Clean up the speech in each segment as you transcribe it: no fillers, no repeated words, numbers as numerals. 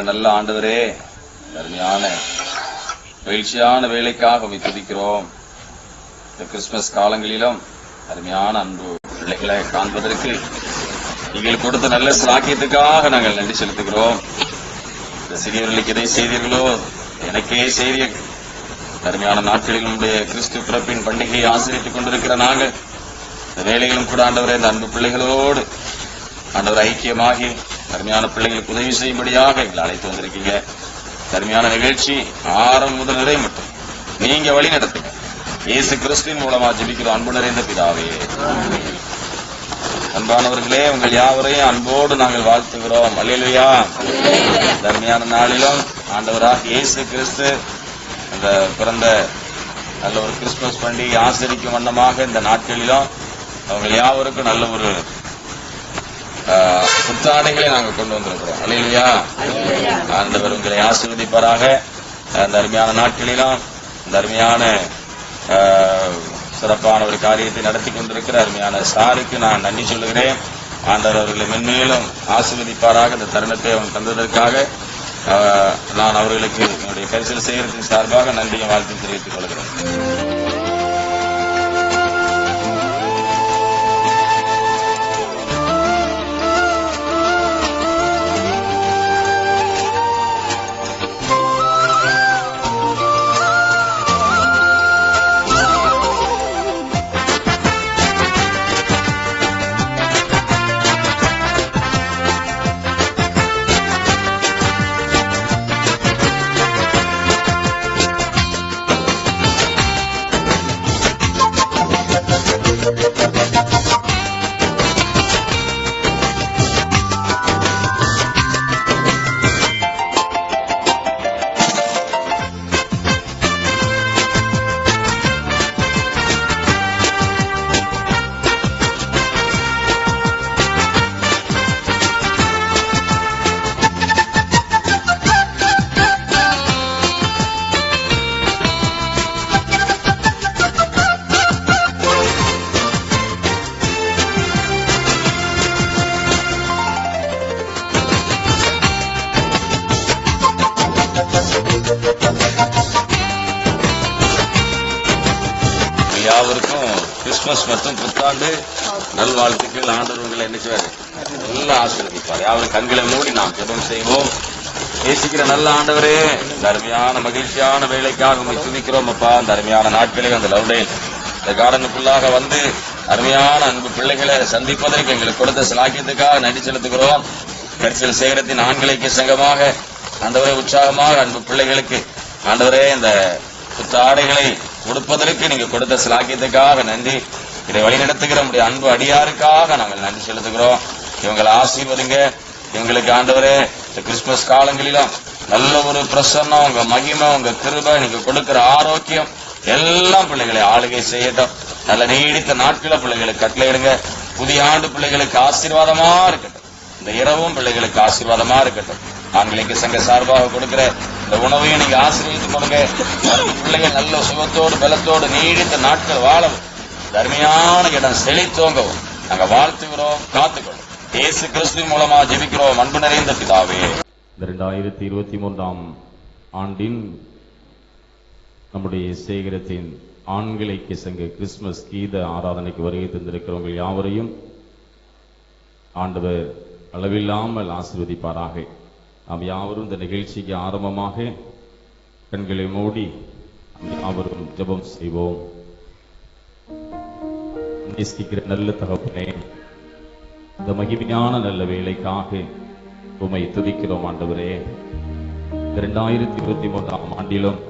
நல்ல ஆண்டவரே, அருமையான மகிழ்ச்சியான வேலைக்காக உம்மை துதிக்கிறோம். இந்த கிறிஸ்துமஸ் காலங்களிலும் அருமையான அன்பு பிள்ளைகளை காண்பதற்கு நீங்கள் கொடுத்த நல்ல சாக்கியத்துக்காக நாங்கள் நன்றி செலுத்துகிறோம். இந்த சிறியவர்களுக்கு எதை செய்தீர்களோ எனக்கே செய்தீர்கள். அருமையான நாட்களில் நம்முடைய கிறிஸ்து பிறப்பின் பண்டிகையை ஆசிரியத்துக் கொண்டிருக்கிற நாங்கள் இந்த வேலைகளும் கூட ஆண்டவரே, இந்த அன்பு பிள்ளைகளோடு ஆண்டவர் ஐக்கியமாகி அருமையான பிள்ளைகளுக்கு உதவி செய்யும்படியாக எங்களை அழைத்து வந்திருக்கீங்க. அருமையான நிகழ்ச்சி ஆரம்பம் முதல் நிறை மட்டும் நீங்க வழி நடத்துங்க. இயேசு கிறிஸ்துவின் மூலமா ஜெபிக்கிறோம் அன்பு நிறைந்த பிதாவே. அன்பானவர்களே, உங்கள் யாவரையும் அன்போடு நாங்கள் வாழ்த்துகிறோம். அல்லேலூயா. அருமையான நாளிலும் ஆண்டவராக இயேசு கிறிஸ்து அந்த பிறந்த நல்ல ஒரு கிறிஸ்துமஸ் பண்டிகை ஆசரிக்கும் வண்ணமாக இந்த நாட்களிலும் அவங்க யாவருக்கும் நல்ல ஒரு புத்தாடைகளை நாங்கள் கொண்டு வந்திருக்கிறோம். அல்லேலூயா. ஆண்டவர் உங்களை ஆசீர்வதிப்பாராக. அந்த அருமையான நாட்களிலும் இந்த அருமையான சிறப்பான ஒரு காரியத்தை நடத்தி கொண்டிருக்கிற அருமையான சாருக்கு நான் நன்றி சொல்லுகிறேன். ஆண்டவர் அவர்களை மென்மேலும் ஆசீர்வதிப்பாராக. இந்த தருணத்தை அவங்க தந்ததற்காக நான் அவர்களுக்கு என்னுடைய கரிசல் சேகரத்தின் சார்பாக நன்றியும் வாழ்த்து தெரிவித்துக் கொள்கிறேன். யாவருக்கும் கிறிஸ்துமஸ் மற்றும் புத்தாண்டு நல்வாழ்த்துக்கள். ஆண்டவர் உங்களை என்ன செய்வார்? நல்லா ஆசீர்வதிப்பார். யாவரும் கண்களை மூடி நாம் ஜெபம் செய்வோம். நேசிக்கிற நல்ல ஆண்டவரே, இந்த அருமையான மகிழ்ச்சியான வேலைக்காக உங்களை துதிக்கிறோம் அப்பா. இந்த அருமையான நாட்களில் அந்த லவ் டே இந்த கார்டனுக்குள்ளாக வந்து அருமையான அன்பு பிள்ளைகளை சந்திப்பதற்கு எங்களுக்கு கொடுத்த சிலாக்கியத்துக்காக நன்றி செலுத்துகிறோம். கரிசல் சேகரத்தின் ஆண்களுக்கு சங்கமாக ஆண்டவரே உற்சாகமாக அன்பு பிள்ளைகளுக்கு ஆண்டவரே இந்த புத்தாடைகளை கொடுப்பதற்கு நீங்க கொடுத்த சிலாக்கியத்துக்காக நன்றி. இதை வழிநடத்துகிற நம்முடைய அன்பு அடியாருக்காக நாங்கள் நன்றி செலுத்துகிறோம். இவங்களை ஆசீர்வதிங்க. இவங்களுக்கு ஆண்டவரே இந்த கிறிஸ்துமஸ் காலங்களிலும் நல்ல ஒரு பிரசன்னம், உங்க மகிமை, உங்க கிருபை, நீங்க கொடுக்கிற ஆரோக்கியம் எல்லாம் பிள்ளைகளை ஆளுகை செய்யட்டும். நல்ல நீடித்த நாட்கள பிள்ளைகளுக்கு கட்டளையிடுங்க. புதிய ஆண்டு பிள்ளைகளுக்கு ஆசீர்வாதமா இருக்கட்டும். இந்த இரவும் பிள்ளைகளுக்கு ஆசீர்வாதமா இருக்கட்டும். ஆண்களுக்கு சங்க சார்பாக கொடுக்கிற இந்த உணவையும் நீங்க ஆசீர்வதித்துக் கொடுங்க. பிள்ளைகள் நல்ல சுகத்தோடு பலத்தோடு நீடித்த நாட்கள் வாழவும் அருமையான இடம் செழித்தோங்கவும் நாங்க வாழ்த்துகிறோம், காத்துக்கொள்ளும். இயேசு கிறிஸ்துவின் மூலமா ஜெபிக்கிறோம் அன்பு நிறைந்த பிதாவே. 2023 ஆண்டின் நம்முடைய சேகரத்தின் ஆண்கள் ஐக்கிய சங்க கிறிஸ்துமஸ் கீத ஆராதனைக்கு வருகை தந்திருக்கிறவங்க யாவரையும் ஆண்டவர் அளவில்லாமல் ஆசீர்வதிப்பாராக. நாம் யாவரும் இந்த நிகழ்ச்சிக்கு ஆரம்பமாக கண்களை மூடி யாவரும் ஜெபம் செய்வோம். நேசிக்கிற நல்ல தகப்பனே, இந்த மகிமையான நல்ல வேலைக்காக உம்மை துதிக்கிறோம் ஆண்டவரே. 2023 ஆண்டிலும்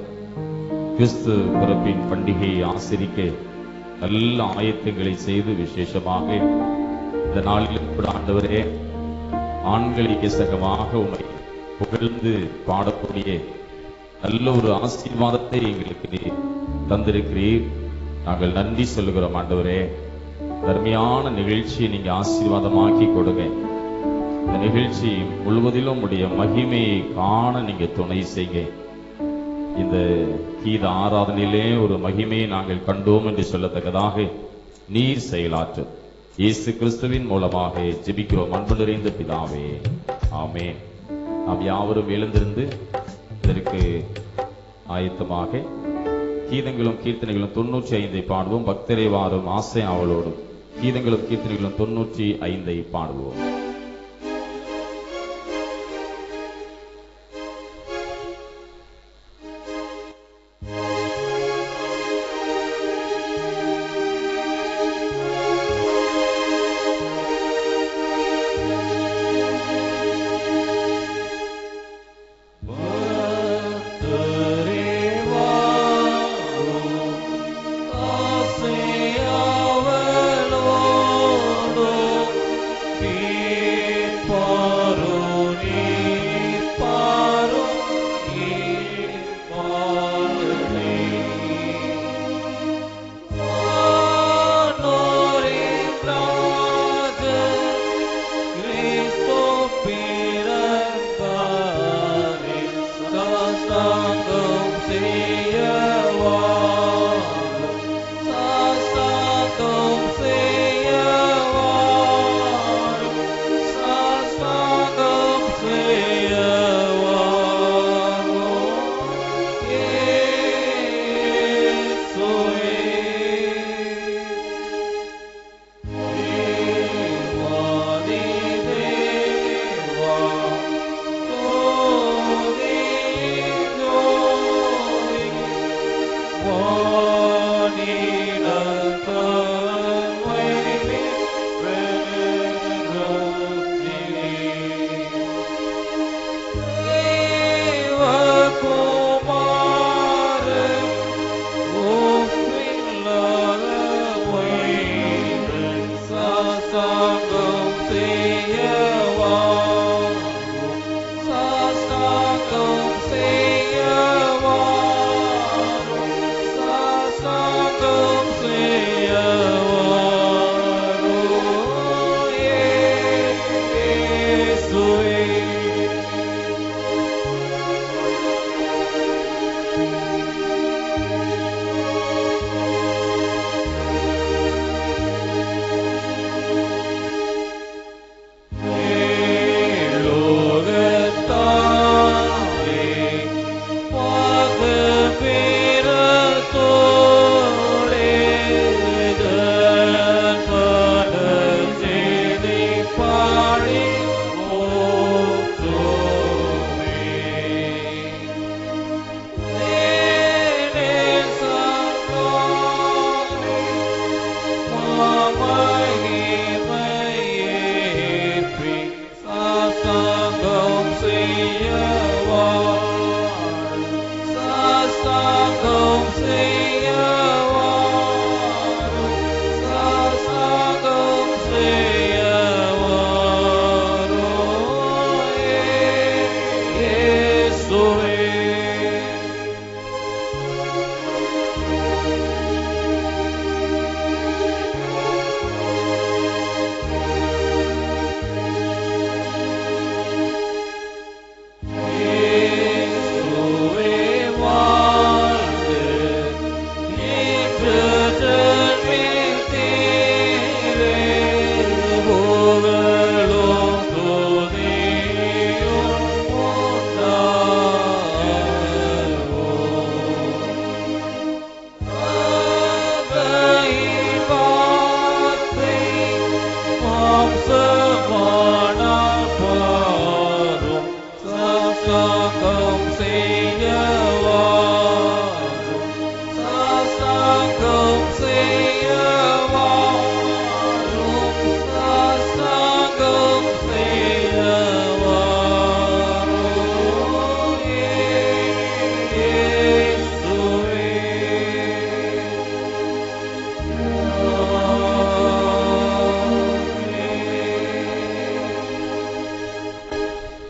கிறிஸ்து பிறப்பின் பண்டிகையை ஆசரிக்க நல்ல ஆயத்தங்களை செய்து விசேஷமாக இந்த நாளிலும் கூட ஆண்டவரே ஆண்களுக்கு சகமாக உம்மை புகழ்ந்து பாடக்கூடிய நல்ல ஒரு ஆசீர்வாதத்தை எங்களுக்கு தந்திருக்கிறீர். நாங்கள் நன்றி சொல்லுகிறோம் ஆண்டவரே. அருமையான நிகழ்ச்சியை நீங்க ஆசீர்வாதமாக்கி கொடுங்க. இந்த நிகழ்ச்சி முழுவதிலும் உடைய மகிமையை காண நீங்க துணை செய்ங்க. இந்த கீத ஆராதனையிலே ஒரு மகிமையை நாங்கள் கண்டோம் என்று சொல்லத்தக்கதாக நீர் செயலாற்றும். இயேசு கிறிஸ்துவின் மூலமாக ஜெபிக்கிறோம் அன்பு நிறைந்த பிதாவே. ஆமென். நாம் யாவரும் எழுந்திருந்து இதற்கு ஆயத்தமாக கீதங்களும் கீர்த்தனைகளும் 95 பாடுவோம். பக்தரை வாரும் ஆசை அவளோடும் கீதங்களும் கீர்த்தனைகளும் 95 பாடுவோம்.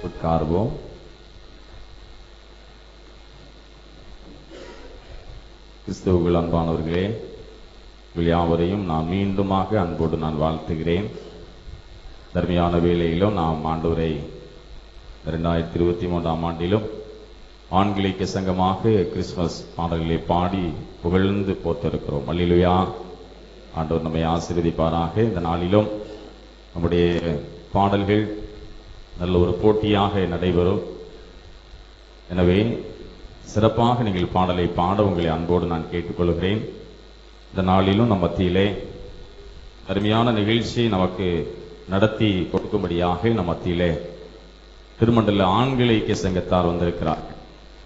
உட்கார்வோம். கிறிஸ்துவுக்குள் அன்பானவர்களே, உங்கள் யாவரையும் நான் மீண்டுமாக அன்போடு நான் வாழ்த்துகிறேன். தர்மையான வேளையிலும் நாம் ஆண்டவரை 2023 ஆண்டிலும் ஆண்கிளைக்கு சங்கமாக கிறிஸ்துமஸ் பாடல்களை பாடி புகழ்ந்து போற்றிருக்கிறோம். அல்லேலூயா. ஆண்டவர் நம்மை ஆசீர்வதிப்பாராக. இந்த நாளிலும் நம்முடைய பாடல்கள் நல்ல ஒரு போட்டியாக நடைபெறும். எனவே சிறப்பாக நீங்கள் பாடலை பாட உங்களை அன்போடு நான் கேட்டுக்கொள்கிறேன். இந்த நாளிலும் நம் மத்தியிலே அருமையான நிகழ்ச்சியை நமக்கு நடத்தி கொடுக்கும்படியாக நம் மத்தியிலே திருமண்டல ஆண்கள் ஐக்கிய சங்கத்தார் வந்திருக்கிறார்கள்.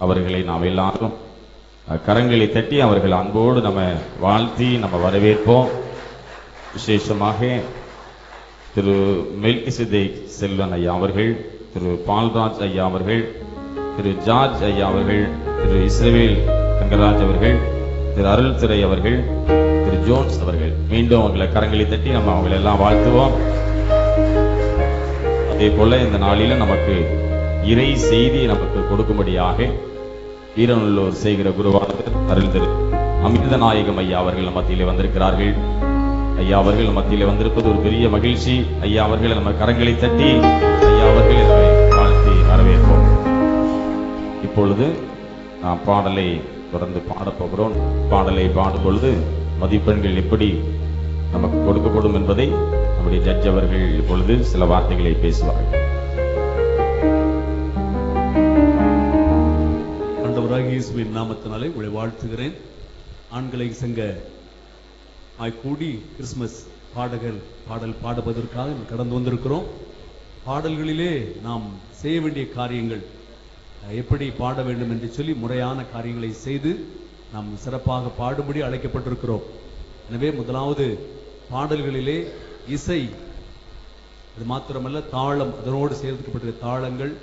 அவர்களை நாம் எல்லாரும் கரங்களை தட்டி அவர்கள் அன்போடு நம்ம வாழ்த்தி நம்ம வரவேற்போம். விசேஷமாக திரு மெல்கிசேதேக் செல்வன் ஐயா அவர்கள், திரு பால்ராஜ் ஐயா அவர்கள், திரு ஜார்ஜ் ஐயா அவர்கள், திரு இஸ்ரவேல் தங்கராஜ் அவர்கள், திரு அருள் திரை அவர்கள், திரு ஜோன்ஸ் அவர்கள், மீண்டும் அவங்களை கரங்களை தட்டி நம்ம அவங்களை எல்லாம் வாழ்த்துவோம். அதே போல இந்த நாளில நமக்கு இறை செய்தி நமக்கு கொடுக்கும்படியாக வீரநல்லூர் செய்கிற குருவானவர் அருள் திரு அமிர்தநாயகம் ஐயா அவர்கள் மத்தியிலே வந்திருக்கிறார்கள். ஐயா அவர்கள் மத்தியிலே வந்திருப்பது ஒரு பெரிய மகிழ்ச்சி. ஐயா அவர்கள் நம்ம கரங்களை தட்டி ஐயா அவர்களை நம்ம வாழ்த்தி வரவேற்போம். இப்பொழுது நாம் பாடலை தொடர்ந்து பாடப்போகிறோம். பாடலை பாடும் பொழுது மதிப்பெண்கள் எப்படி நமக்கு கொடுக்கப்படும் என்பதை நம்முடைய ஜட்ஜ் அவர்கள் இப்பொழுது சில வார்த்தைகளை பேசுவார்கள். ஆண்டவராகிய இயேசுவின் நாமத்தினாலே உங்களை வாழ்த்துகிறேன். ஆண்களை சங்க கூடி கிறிஸ்துமஸ் பாடல் பாடுவதற்காக கடந்து வந்திருக்கிறோம். பாடல்களிலே நாம் செய்ய வேண்டிய காரியங்கள், எப்படி பாட வேண்டும் என்று சொல்லி முறையான காரியங்களை செய்து நாம் சிறப்பாக பாடும்படி அழைக்கப்பட்டிருக்கிறோம். எனவே முதலாவது பாடல்களிலே இசை, அது மாத்திரமல்ல தாளம், அதனோடு சேர்க்கப்பட்ட தாளங்கள்.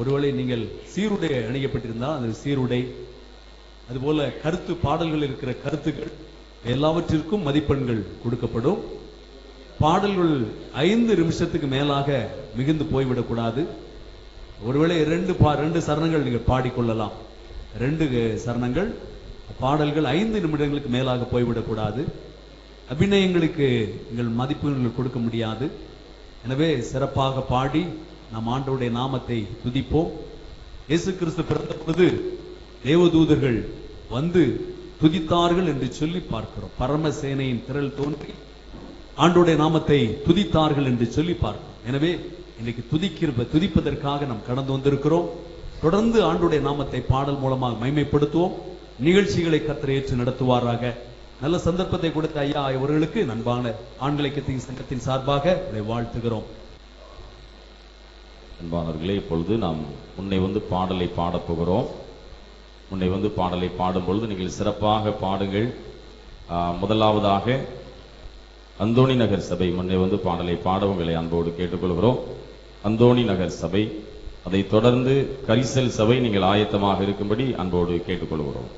ஒருவேளை நீங்கள் சீருடை அணியப்பட்டிருந்தால் அந்த சீருடை, அதுபோல கருத்து, பாடல்கள் இருக்கிற கருத்துக்கள் எல்லாவற்றிற்கும் மதிப்பெண்கள் கொடுக்கப்படும். பாடல்கள் 5 நிமிஷத்துக்கு மேலாக மிகுந்து போய்விடக்கூடாது. ஒருவேளை 2 சரணங்கள் நீங்கள் பாடிக்கொள்ளலாம். 2 சரணங்கள். பாடல்கள் 5 நிமிடங்களுக்கு மேலாக போய்விடக்கூடாது. அபிநயங்களுக்கு நீங்கள் மதிப்பெண்கள் கொடுக்க முடியாது. எனவே சிறப்பாக பாடி நாம் ஆண்டவருடைய நாமத்தை துதிப்போம். இயேசு கிறிஸ்து பிறந்த பொழுது தேவதூதர்கள் வந்து துதித்தார்கள் என்று சொல்லி பார்க்கிறோம். பரமசேனையின் திரள் தோன்றி ஆண்டவருடைய நாமத்தை துதித்தார்கள் என்று சொல்லி பார்க்கிறோம். எனவே இன்னைக்கு துதிப்பதற்காக நாம் கடந்து வந்திருக்கிறோம். தொடர்ந்து ஆண்டவருடைய நாமத்தை பாடல் மூலமாக மகிமைப்படுத்துவோம். நிகழ்ச்சிகளை கர்த்தர் ஏற்று நடத்துவாராக. நல்ல சந்தர்ப்பத்தை கொடுத்த ஐயா அவர்களுக்கு அன்பான ஆண்கள் ஐக்கிய சங்கத்தின் சார்பாக வாழ்த்துகிறோம். அன்பானவர்களே, இப்பொழுது நாம் முன்னை வந்து பாடலை பாடப் போகிறோம். முன்னை வந்து பாடலை பாடும் பொழுது நீங்கள் சிறப்பாக பாடுங்கள். முதலாவதாக அந்தோணி நகர் சபை முன்னே வந்து பாடலை பாட உங்களை அன்போடு கேட்டுக்கொள்கிறோம். அந்தோணி நகர் சபை, அதை தொடர்ந்து கரிசல் சபை நீங்கள் ஆயத்தமாக இருக்கும்படி அன்போடு கேட்டுக்கொள்கிறோம்.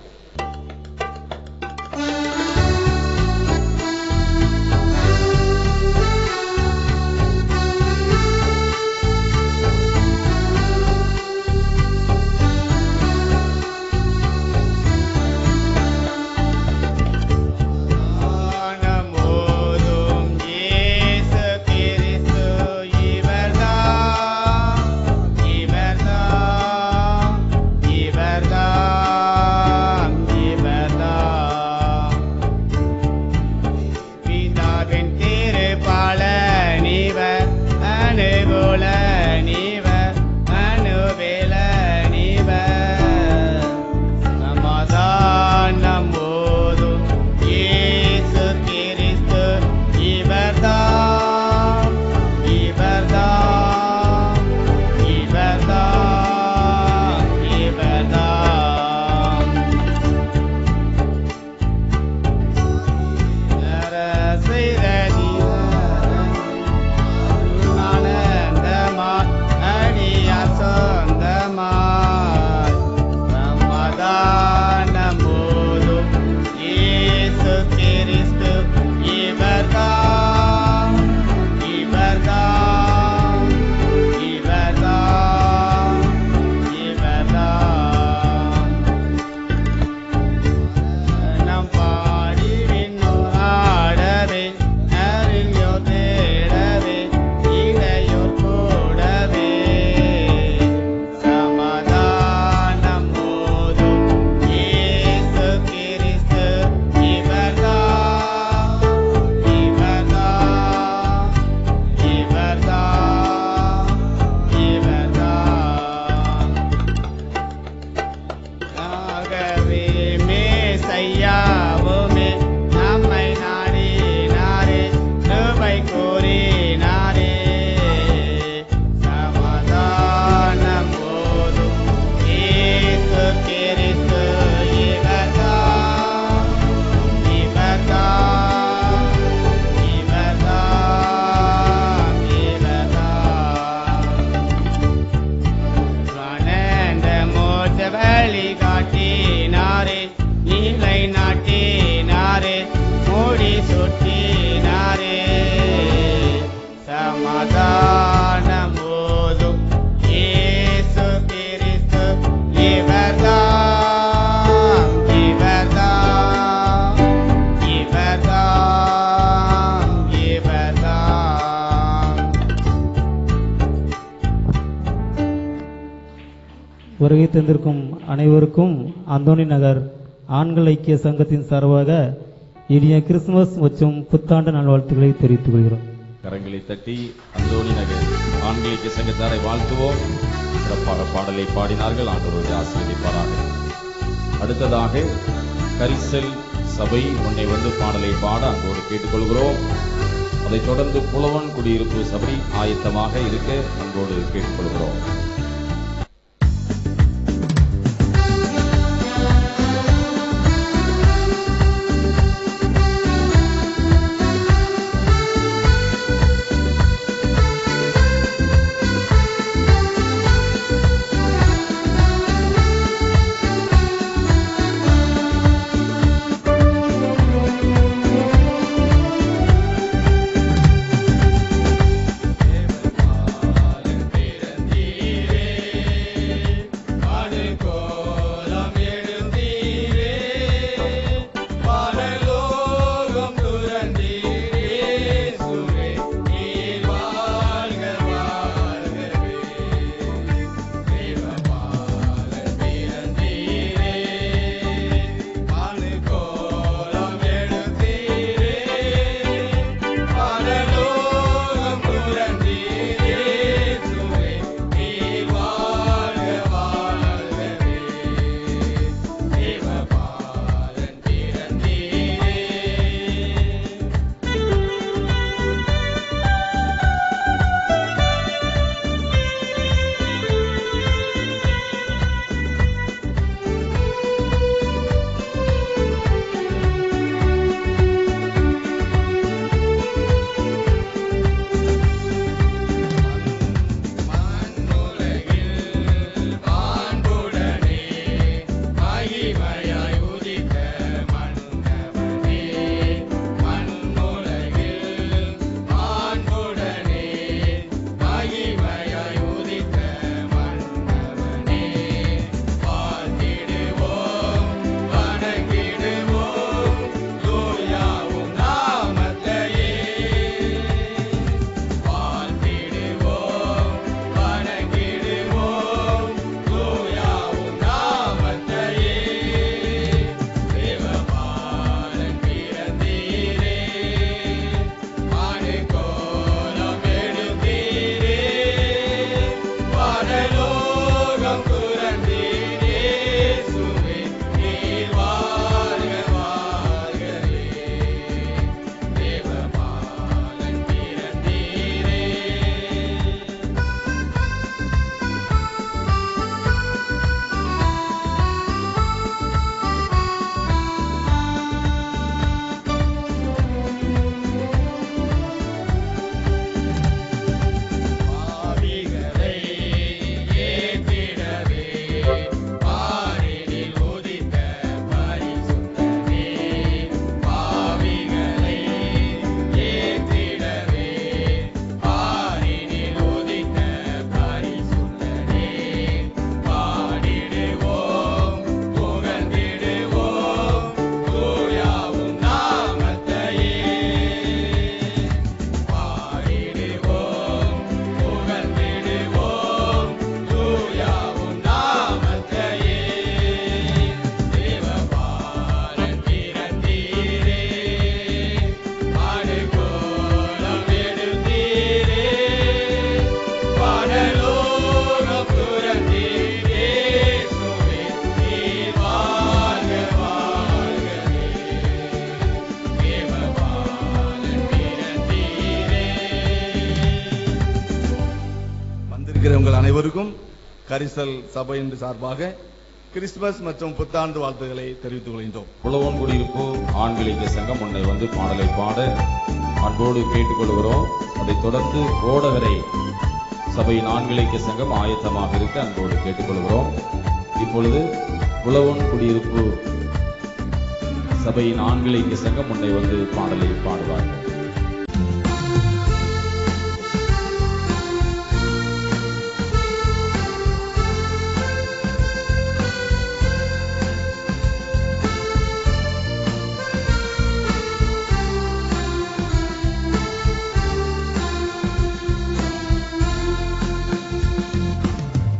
இவர்தான் வருகை தந்திருக்கும் அனைவருக்கும் அந்தோணி நகர் ஆண்கள் ஐக்கிய சங்கத்தின் சார்பாக இனிய கிறிஸ்துமஸ் மற்றும் புத்தாண்டு நல்வாழ்த்துக்களை தெரிவித்துக் கொள்கிறோம். கரங்களை தட்டி அந்தோணி நகர் ஆண்கள் ஐக்கிய சங்கத்தாரை வாழ்த்துவோம். சிறப்பாக பாடலை பாடினார்கள். ஆண்டவருடைய ஆசீர்வதிப்பாராக. அடுத்ததாக கரிசல் சபை உன்னை வந்து பாடலை பாட அன்போடு கேட்டுக்கொள்கிறோம். அதைத் தொடர்ந்து புலவன் குடியிருப்பு சபை ஆயத்தமாக இருக்க அன்போடு கேட்டுக்கொள்கிறோம். உங்கள் அனைவருக்கும் கரிசல் சபையின் சார்பாக கிறிஸ்துமஸ் மற்றும் புத்தாண்டு வாழ்த்துக்களை தெரிவித்துக் கொள்கின்றோம். புலவன் குடியிருப்பு ஆண்கள் ஐக்கிய சங்கம் உன்னை வந்து பாடலை பாட அன்போடு கேட்டுக்கொள்கிறோம். அதைத் தொடர்ந்து கோடகரை சபையின் ஆண்கள் ஐக்கிய சங்கம் ஆயத்தமாக இருக்க அன்போடு கேட்டுக்கொள்கிறோம். இப்பொழுது புலவன் குடியிருப்பு சபையின் ஆண்கள் ஐக்கிய சங்கம் உன்னை வந்து பாடலை பாடுவார்கள்.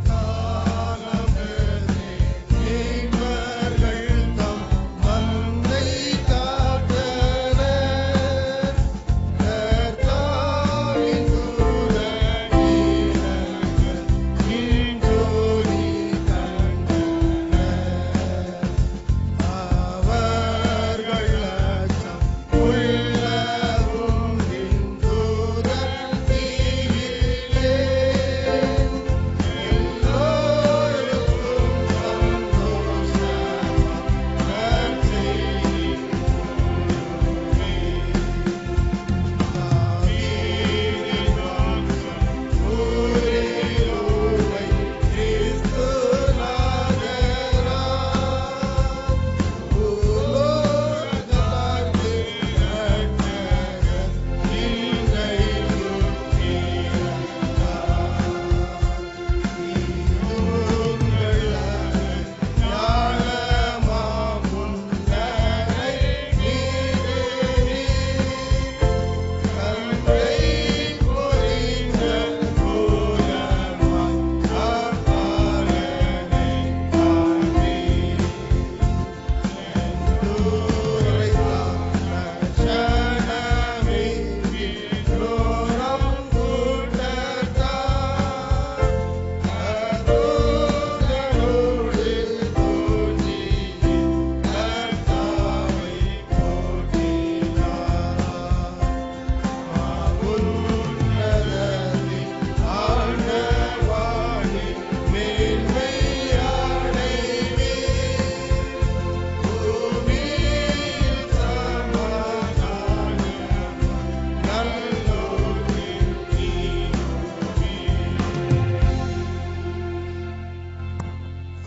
Amen.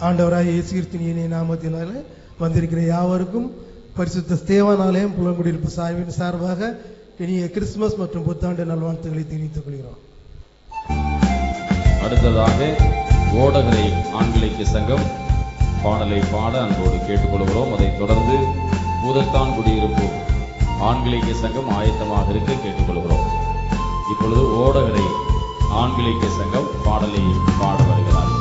ஆண்டவராய் இயேசு கிறிஸ்துவின் இனிய நாமத்தினாலே வந்திருக்கிற யாவருக்கும் பரிசுத்த ஸ்தேவானாலயம் புலங்குடியிருப்பு சாய்வின் சார்பாக இனிய கிறிஸ்துமஸ் மற்றும் புத்தாண்டு நல்வாழ்த்துக்களை தெரிவித்துக் கொள்கிறோம். அடுத்ததாக ஓடகரை ஆங்கிலிக்க சங்கம் பாடலை பாட அன்போடு கேட்டுக்கொள்கிறோம். அதைத் தொடர்ந்து பூதத்தான் குடியிருப்பு ஆங்கிலிக்க சங்கம் ஆயத்தமாக இருக்க கேட்டுக்கொள்கிறோம். இப்பொழுது ஓடகரை ஆங்கிலிக்க சங்கம் பாடலை பாட வருகிறார்.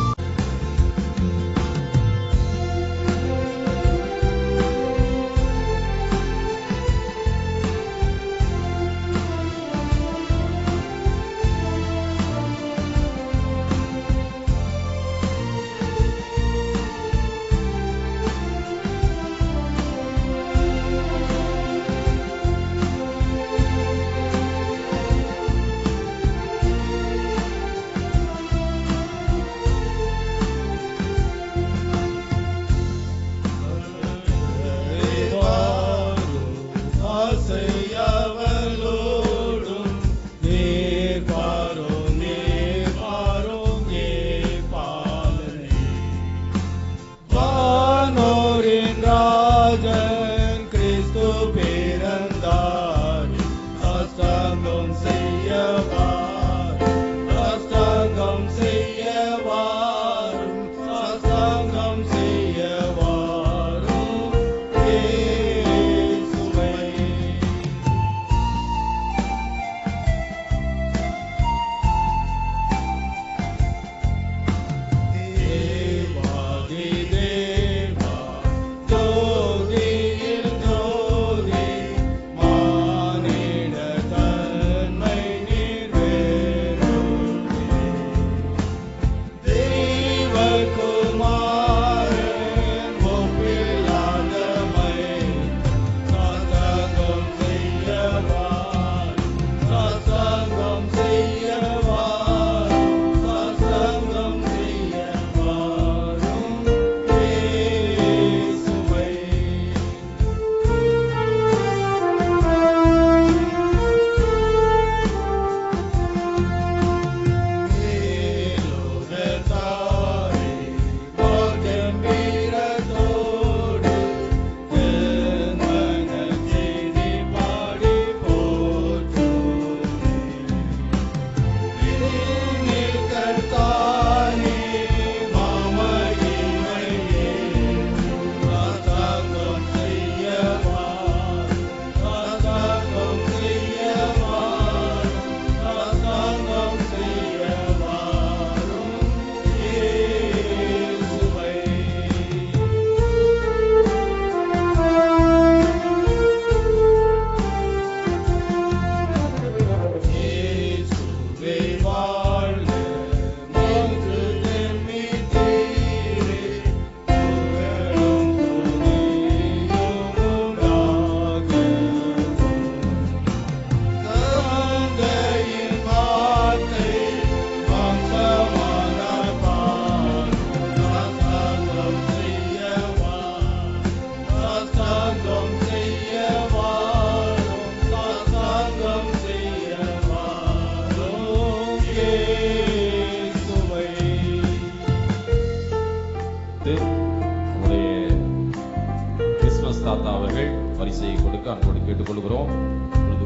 தாத்தா அவர்கள் பரிசை கொடுக்க அன்போடு கேட்டுக்கொள்கிறோம்.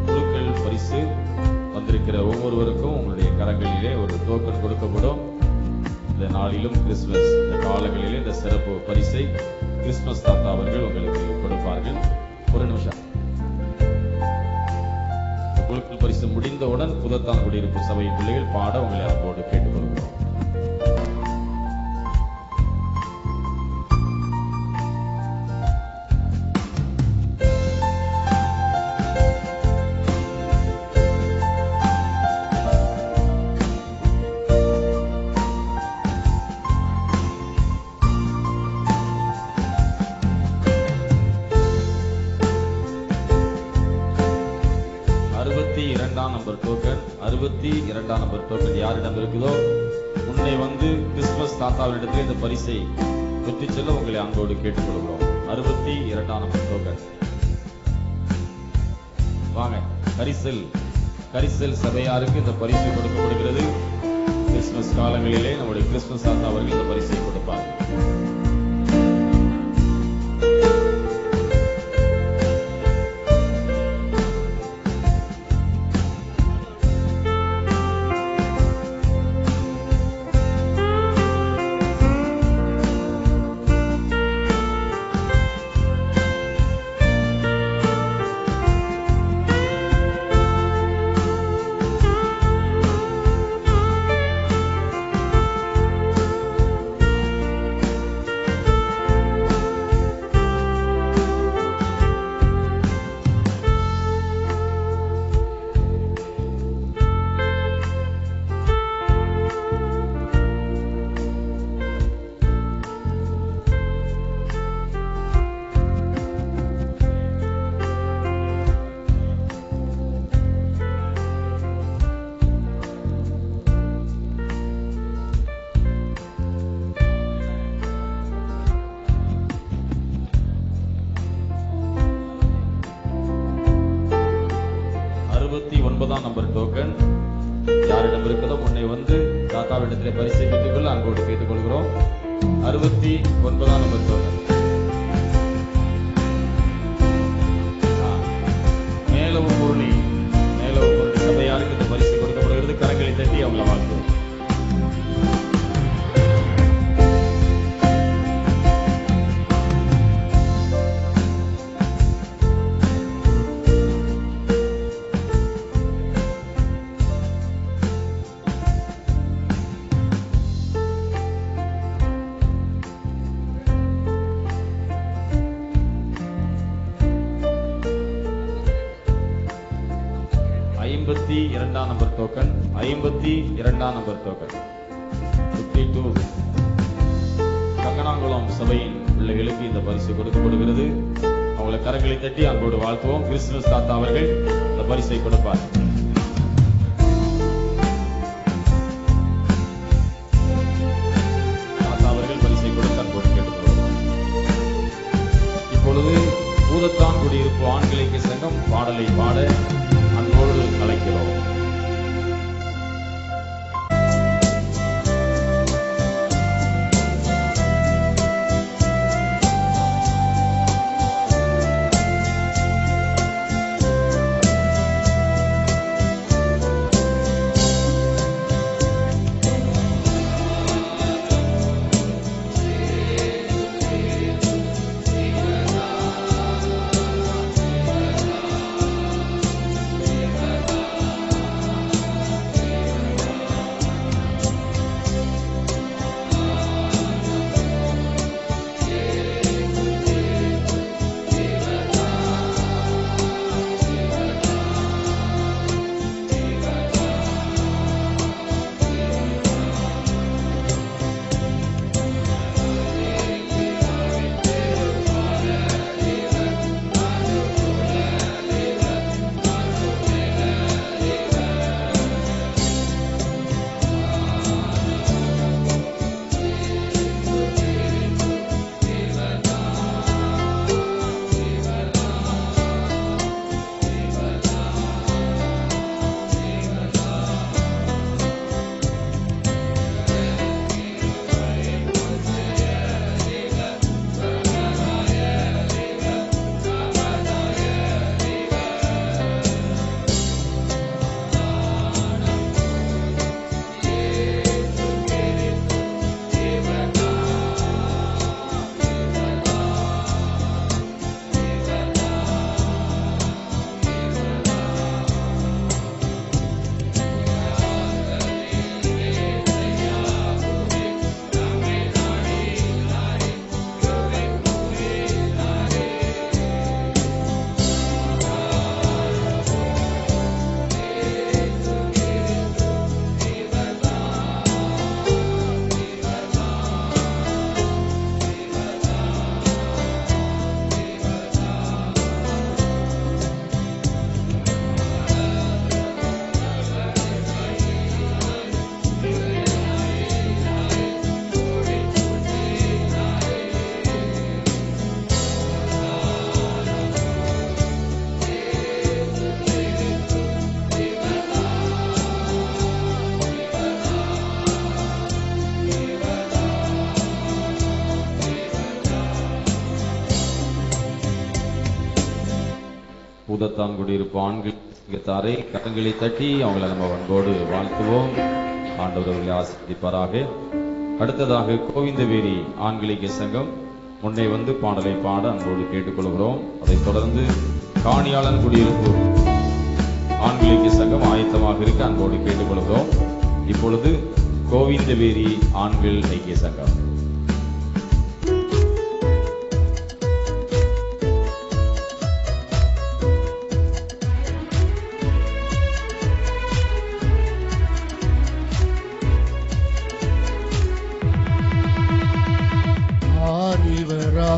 குழுக்கள் பரிசு வந்திருக்கிற ஒவ்வொருவருக்கும் உங்களுடைய கரங்களிலே ஒரு டோக்கன் கொடுக்கப்படும். இந்த நாளிலும் கிறிஸ்துமஸ் இந்த காலங்களிலே இந்த சிறப்பு பரிசை கிறிஸ்துமஸ் தாத்தா அவர்கள் உங்களுக்கு கொடுப்பார்கள். ஒரு நிமிஷம். குழுக்கள் பரிசு முடிந்தவுடன் புதத்தான் குடியிருப்பு சபையின் பிள்ளைகள் பாட உங்களை அன்போடு கேட்டுக்கொள்கிறோம். நம்பர் டோக்கன் யாரிடம் இருக்குதோ முன்னே வந்து கிறிஸ்துமஸ் தாத்தாவிடத்தில் இந்த பரிசை பெற்று செல்ல உங்களை அன்போடு கேட்டுக்கொள்கிறோம். 62 நம்பர் டோக்கன் வாங்க. கரிசல் சபையாருக்கு இந்த பரிசு கொடுக்கப்படுகிறது. கிறிஸ்துமஸ் காலங்களிலே நம்முடைய கிறிஸ்துமஸ் தாத்தா அவர்கள் இந்த பரிசை கொடுப்பார்கள். நம்பர் டோக்கன் யாரிடம் இருக்கிறதோ முன்னே வந்து தாத்தாவிடத்திலே பரிசை பெற்றுக்கொள்ள அங்கோடு கேட்டுக்கொள்கிறோம். 69 நம்பர் டோக்கன் மேலவு பொருளி சபையாருக்கு இந்த பரிசு கொடுக்கப்படுகிறது. கரங்களை தட்டி அவங்கள வாழ்த்துவோம். Number token 52 number token 52 Kanganankulam சபையின் பிள்ளைகளுக்கு இந்த பரிசு கொடுக்கப்படுகிறது. அவங்களை கரங்களை தட்டி அங்கோடு வாழ்த்துவோம். கிறிஸ்துமஸ் தாத்தா அவர்கள் இந்த பரிசை கொடுப்பார். தாத்தா அவர்கள் பரிசை கொடுத்து அங்கோடு கேட்டுக்கொள்வோம். இப்பொழுது பூதத்தான் குடியிருப்பு ஆண்களுக்கு சங்கம் பாடலை பாட அன்போடு அழைக்கிறோம். பூதத்தான் குடியிருப்பு ஆண்கள் கரங்களை தட்டி அவங்களை நம்ம அன்போடு வாழ்த்துவோம். ஆண்டவர் அவர்களை ஆசீர்வதிப்பாராக. அடுத்ததாக கோவிந்தவேரி ஆண்களிக சங்கம் முன்னே வந்து பாடலை பாட அன்போடு கேட்டுக்கொள்கிறோம். அதைத் தொடர்ந்து காணியாளன் குடியிருப்பு ஆண்களிக சங்கம் ஆயத்தமாக இருக்க அன்போடு கேட்டுக்கொள்கிறோம். இப்பொழுது கோவிந்தவேரி ஆண்கள் ஐக்கிய சங்கம்.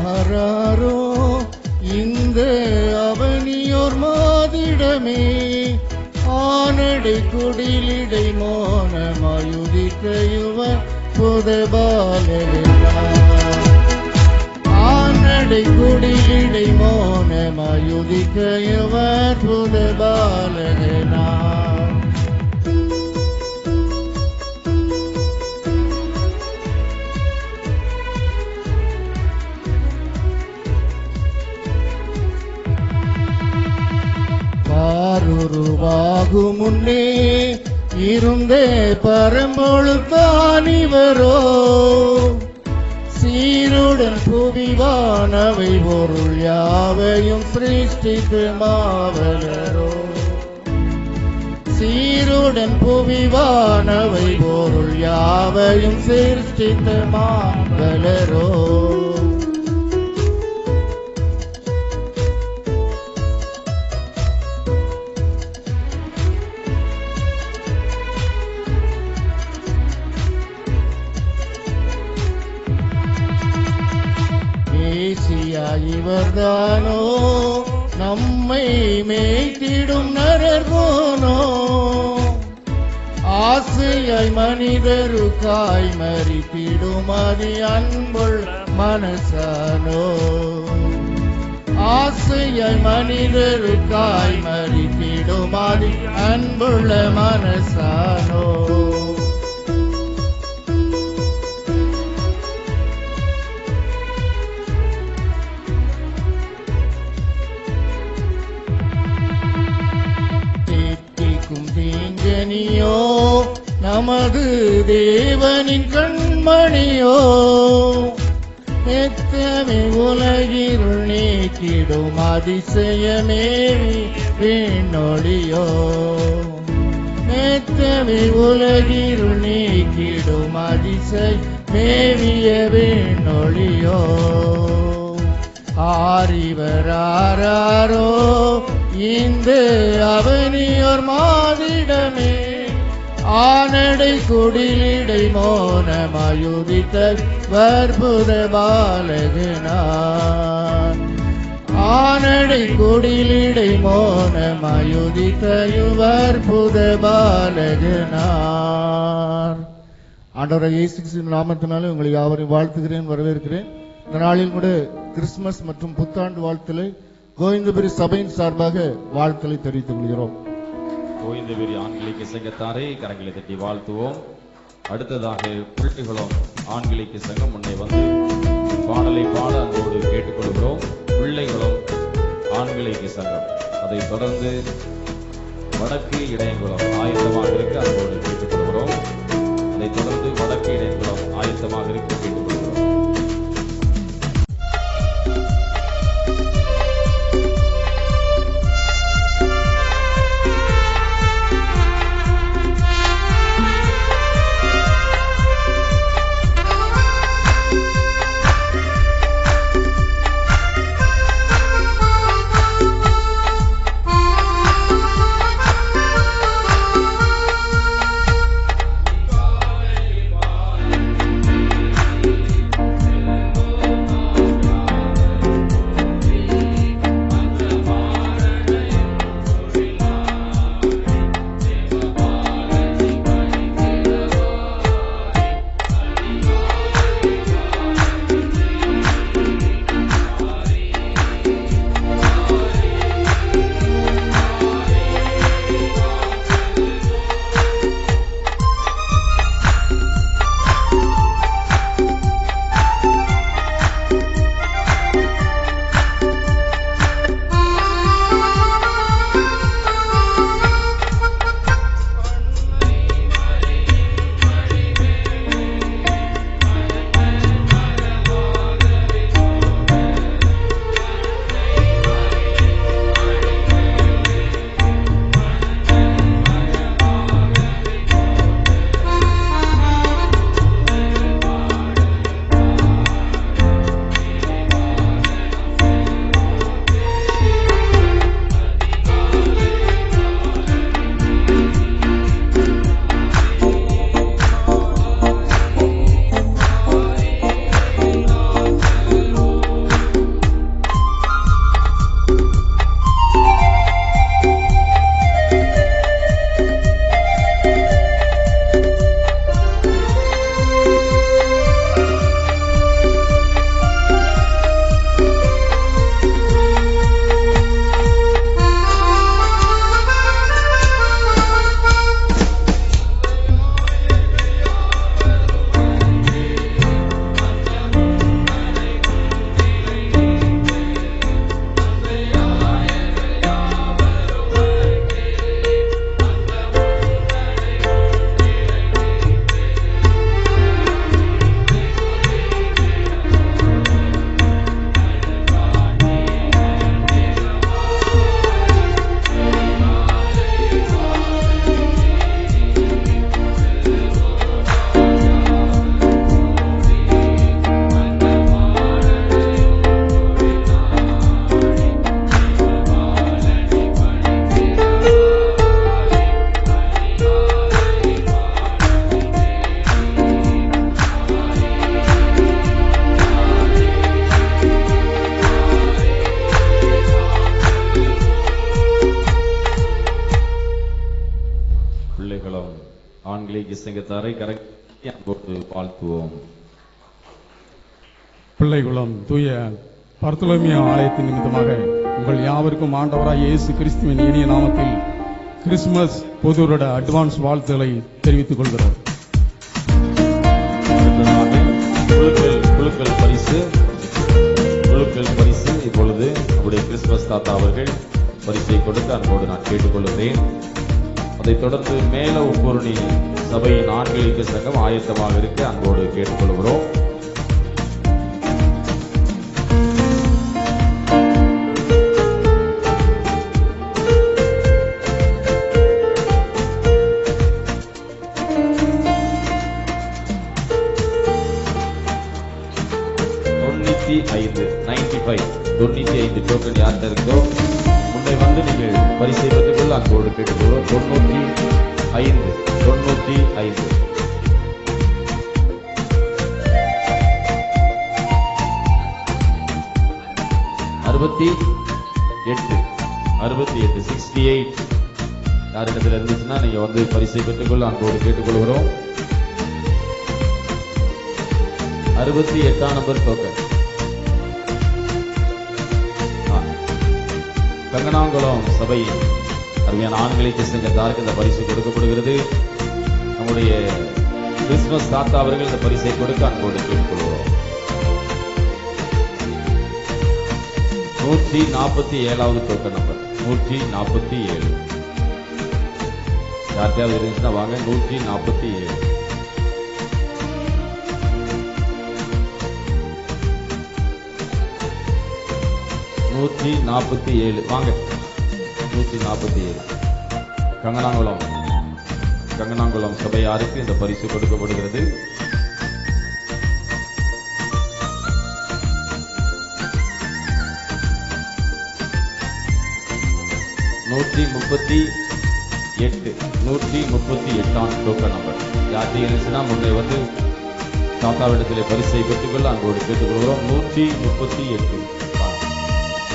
ஆராரோ இந்த அவனியோர் மாதிடமே ஆனடை குடிலிடை மோனமாயுதிக்கையுவர் புதபாலனார் ஆனடை குடிலிடை மோனமாயுதிக்கையுவர் புதபாலனார் உலகு முன்னே இருந்தே பரம்பொழுத்தான் இவரோ, சீருடன் புவிவானவை பொருள் யாவையும் சிருஷ்டித்து மாவலரோ, சீருடன் புவிவானவை பொருள் யாவையும் சிருஷ்டித்து மாவலரோ. இவர்தானோ நம்மை மேய்த்திடும் நரர்கோனோ, ஆசையாய் மனிதருக்காய் மறித்திடும் அதி அன்புள்ள மனசானோ, ஆசையாய் மனிதருக்காய் மறித்திடும் அதி அன்புள்ள மனசானோ. தீங்கனியோ நமது தேவனின் கண்மணியோ, எத்தனை உலகிருள் நீக்கிடும் அதிசயமே விண்ணொளியோ, எத்தனை உலகிருள் நீக்கிடும் அதிசயமேவிய விண்ணொளியோ. ஆரிவராரோ இந்த அவனியோர் மாதிடமே, ஆனடை குடிலிடை மோனமயுதித்த வற்புத பாலகனான், ஆனடை குடிலிடை மோனமயுதித்த வற்புத பாலகனான். ஆண்டவராகிய இயேசு கிறிஸ்துவின் நாமத்தினாலே உங்களை யாவரையும் வாழ்த்துகிறேன், வரவேற்கிறேன். இந்த நாளில் கூட கிறிஸ்துமஸ் மற்றும் புத்தாண்டு வாழ்த்தலை கோவிந்தபுரி சபையின் சார்பாக வாழ்த்தலை தெரிவித்துக் கொள்கிறோம். கோவிந்தபுரி ஆண்களுக்கு சங்கத்தாரை கரங்களை தட்டி வாழ்த்துவோம். அடுத்ததாக பிள்ளைகளும் ஆண்களுக்கு சங்கம் முன்னே வந்து பாடலை பாட அன்போடு கேட்டுக்கொள்கிறோம். பிள்ளைகளும் ஆண்களுக்கு சங்கம், அதைத் தொடர்ந்து வடக்கு இடையங்குளம் ஆயத்தமாக இருக்க அன்போடு கேட்டுக்கொள்கிறோம். அதைத் தொடர்ந்து வடக்கு இடையங்குளம் ஆயத்தமாக இருக்க கேட்டுக்கொள்கிறோம். ஆங்கிலேய சங்கத்தாரை கரங்கி அன்போடு வாழ்த்துவோம். பிள்ளைகுளம் தூய பர்த்தலோமியா ஆலயத்தின் நிமித்தமாக உங்கள் யாவருக்கும் ஆண்டவராய் இயேசு கிறிஸ்துவின் இனிய நாமத்தில் கிறிஸ்துமஸ் பொது வருட அட்வான்ஸ் வாழ்த்துக்களை தெரிவித்துக் கொள்கிறோம். குழுக்கள் பரிசு இப்பொழுது நம்முடைய கிறிஸ்துமஸ் தாத்தா அவர்கள் பரிசை கொடுக்க அன்போடு நான் கேட்டுக்கொள்கிறேன். அதைத் தொடர்ந்து மேல உப்பூரணி சபையின் ஆண்களுக்கு சங்கம் ஆயத்தமாக இருக்க அன்போடு கேட்டுக்கொள்கிறோம். தொண்ணூத்தி ஐந்து டோக்கன் யார்கிட்ட இருக்கோ முன்னே வந்து நீங்கள் பரிசை பெற்றுக் கொள்ள அன்போடு கேட்டுக்கொள்வோம். 95 68 யாரிடத்தில் இருந்துச்சுன்னா நீங்க வந்து பரிசை பெற்றுக்கொள்ள அன்போடு கேட்டுக்கொள்கிறோம். 68ஆம் நம்பர் டோக்கன் கங்கனாங்குளம் சபை அருமையான ஆண்களுக்கு சங்கத்தாருக்கு இந்த பரிசு கொடுக்கப்படுகிறது. நம்முடைய கிறிஸ்துமஸ் தாத்தா அவர்கள் இந்த பரிசை கொடுக்க அன்போடு கேட்டுக்கொள்கிறோம். 147வது டோக்கன் நம்பர் 147 யாருக்காவது இருந்துச்சுன்னா வாங்க. 147 147 வாங்க. 147 கங்கனாங்குளம் சபையாருக்கு இந்த பரிசு கொடுக்கப்படுகிறது. நூற்றி38ஆம் டோக்கன் நம்பர் யார்கிட்ட இருந்துச்சுன்னா முன்னே வந்து தாத்தாவிடத்திலே பரிசை பெற்றுக்கொள்ள அன்போடு கேட்டுக்கொள்கிறோம். 138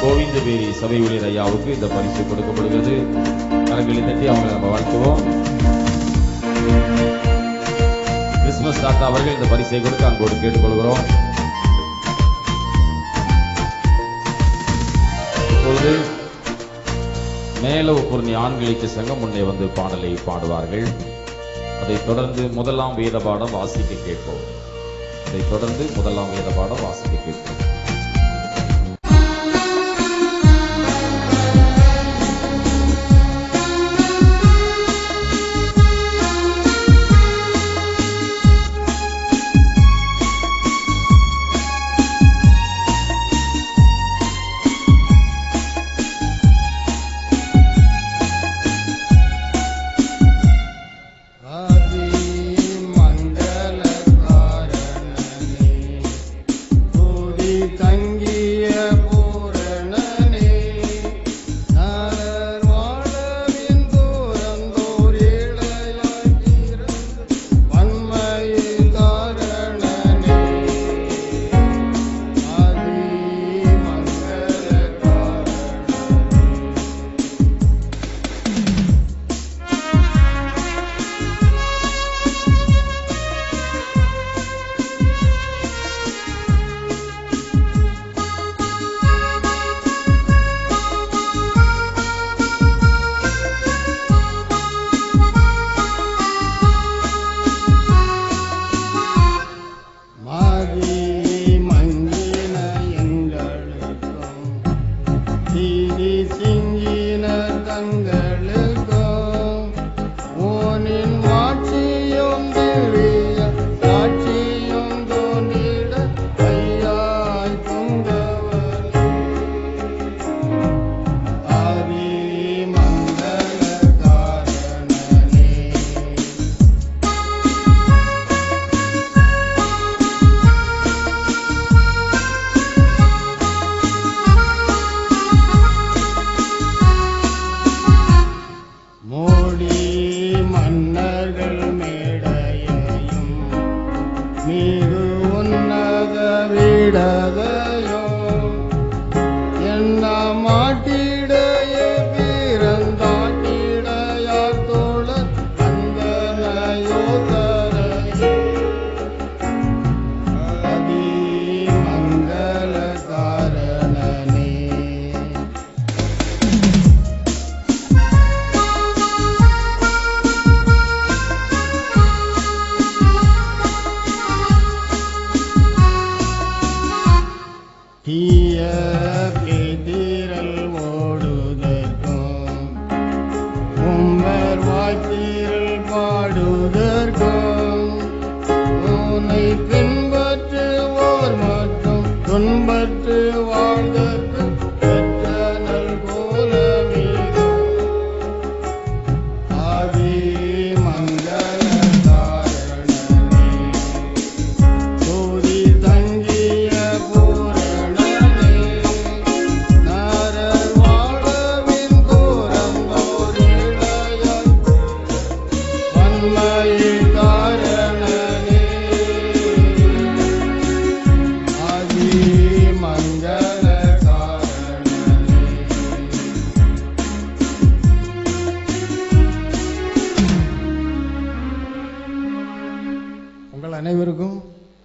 கோவிந்தபேரி சபை ஊழியர் ஐயாவுக்கு இந்த பரிசு கொடுக்கப்படுகிறது. கரங்களை தட்டி அவங்களை நம்ம வாழ்த்துவோம். கிறிஸ்துமஸ் தாத்தா அவர்கள் இந்த பரிசை கொடுக்க அன்போடு கேட்டுக்கொள்கிறோம். இப்பொழுது மேல உப்பூரணி ஆண்களுக்கு சங்கம் முன்னே வந்து பாடலை பாடுவார்கள். அதைத் தொடர்ந்து முதலாம் வேத பாடம் வாசிக்க கேட்போம். மாட்டிடைய பிறந்தாட்டிடையார் தோழர் அந்தனையோ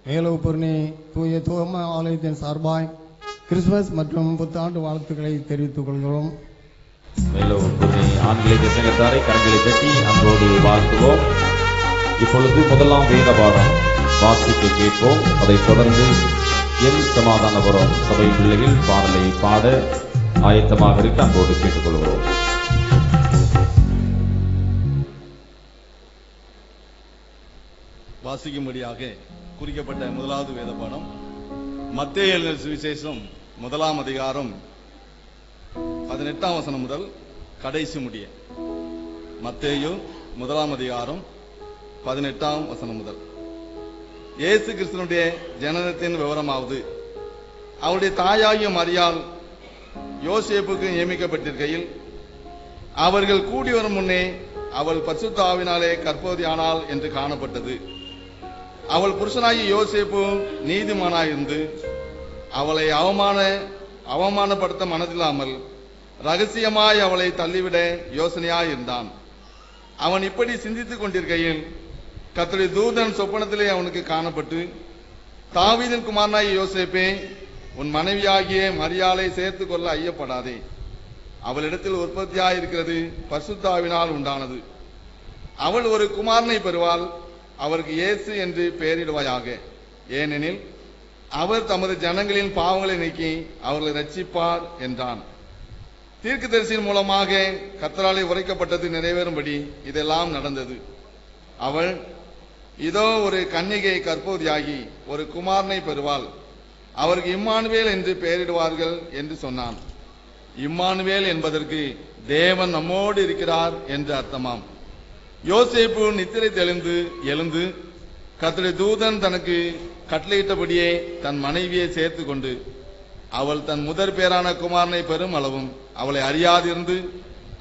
மேலோப்பூர்ணி தூய தோம ஆலயத்தின் சார்பாய் கிறிஸ்துமஸ் மற்றும் புத்தாண்டு வாழ்த்துக்களை தெரிவித்துக் கொள்கிறோம். மேலோப்பூர்ணி ஆங்கிலேய சங்கத்தாரை கரங்களை தட்டி அன்போடு வாழ்த்துவோம். இப்பொழுது முதலாம் வேத பாடம் வாசிக்க கேட்போம். அதைத் தொடர்ந்து எம் சமாதானபுரம் சபை பிள்ளைகள் பாடலை பாட ஆயத்தமாக இருக்க அன்போடு கேட்டுக்கொள்கிறோம். வாசிக்கும்படியாக குறிக்கப்பட்ட முதலாவது வேத பாடம் மத்தேயு எழுதின சுவிசேஷம் 1 அதிகாரம் 18 வசனம் முதல் கடைசி முடிய. மத்தேயு 1 அதிகாரம் 18 வசனம் முதல். இயேசு கிறிஸ்துவினுடைய ஜனனத்தின் விவரமாவது, அவருடைய தாயாகிய மரியாள் யோசேப்புக்கு நியமிக்கப்பட்டிருக்கையில் அவர்கள் கூடி வரும் முன்னே அவள் பரிசுத்த ஆவினாலே கர்ப்பவதியானாள் என்று காணப்பட்டது. அவள் புருஷனாகிய யோசேப்பு நீதிமானாயிருந்து அவளை அவமானப்படுத்த மனதில்லாமல் ரகசியமாய் அவளை தள்ளிவிட யோசனையாயிருந்தான். அவன் இப்படி சிந்தித்துக் கொண்டிருக்கையில் கர்த்தருடைய தூதன் சொப்பனத்திலே அவனுக்கு காணப்பட்டு, தாவீதின் குமாரனாகிய யோசேப்பே, உன் மனைவியாகிய மரியாளை சேர்த்துக் கொள்ள ஐயப்படாதே. அவளிடத்தில் உற்பத்தியாயிருக்கிறது பரிசுத்த ஆவினால் உண்டானது. அவள் ஒரு குமாரனை பெறுவாள். அவருக்கு இயேசு என்று பெயரிடுவாயாக. ஏனெனில் அவர் தமது ஜனங்களின் பாவங்களை நீக்கி அவர்களை ரட்சிப்பார் என்றான். தீர்க்கதரிசியின் மூலமாக கர்த்தராலே உரைக்கப்பட்டது நிறைவேறும்படி இதெல்லாம் நடந்தது. அவள், இதோ ஒரு கன்னிகை கர்ப்பவதியாகி ஒரு குமாரனை பெறுவாள். அவருக்கு இம்மானுவேல் என்று பெயரிடுவார்கள் என்று சொன்னான். இம்மானுவேல் என்பதற்கு தேவன் நம்மோடு இருக்கிறார் என்று அர்த்தமாம். யோசேப்பு நித்திரை தெளிந்து எழுந்து கர்த்தருடைய தூதன் தனக்கு கட்டளையிட்டபடியே தன் மனைவியை சேர்த்து கொண்டு அவள் தன் முதற் பேரான குமாரனை பெறும் அளவும் அவளை அறியாதிருந்து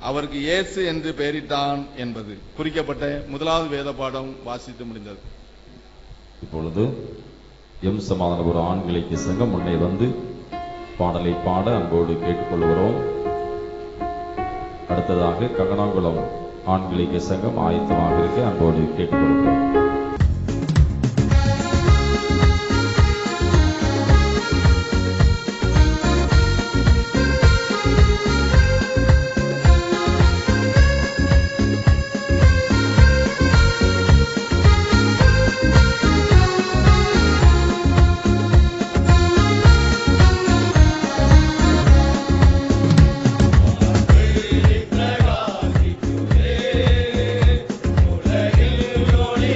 அவருக்கு இயேசு என்று பெயரிட்டான் என்பது குறிக்கப்பட்ட முதலாவது வேத பாடம் வாசித்து முடிந்தது. இப்பொழுது எம் சமாதானபுரம் ஆண்களுக்கு சங்கம் முன்னே வந்து பாடலை பாட அன்போடு கேட்டுக்கொள்கிறோம். அடுத்ததாக ககனாங்குளம் ஆண்களுக்கு சங்கம் ஆயத்தமாக இருக்க அன்போடு கேட்டுக்கொள்கிறோம். உலகில் ஒளி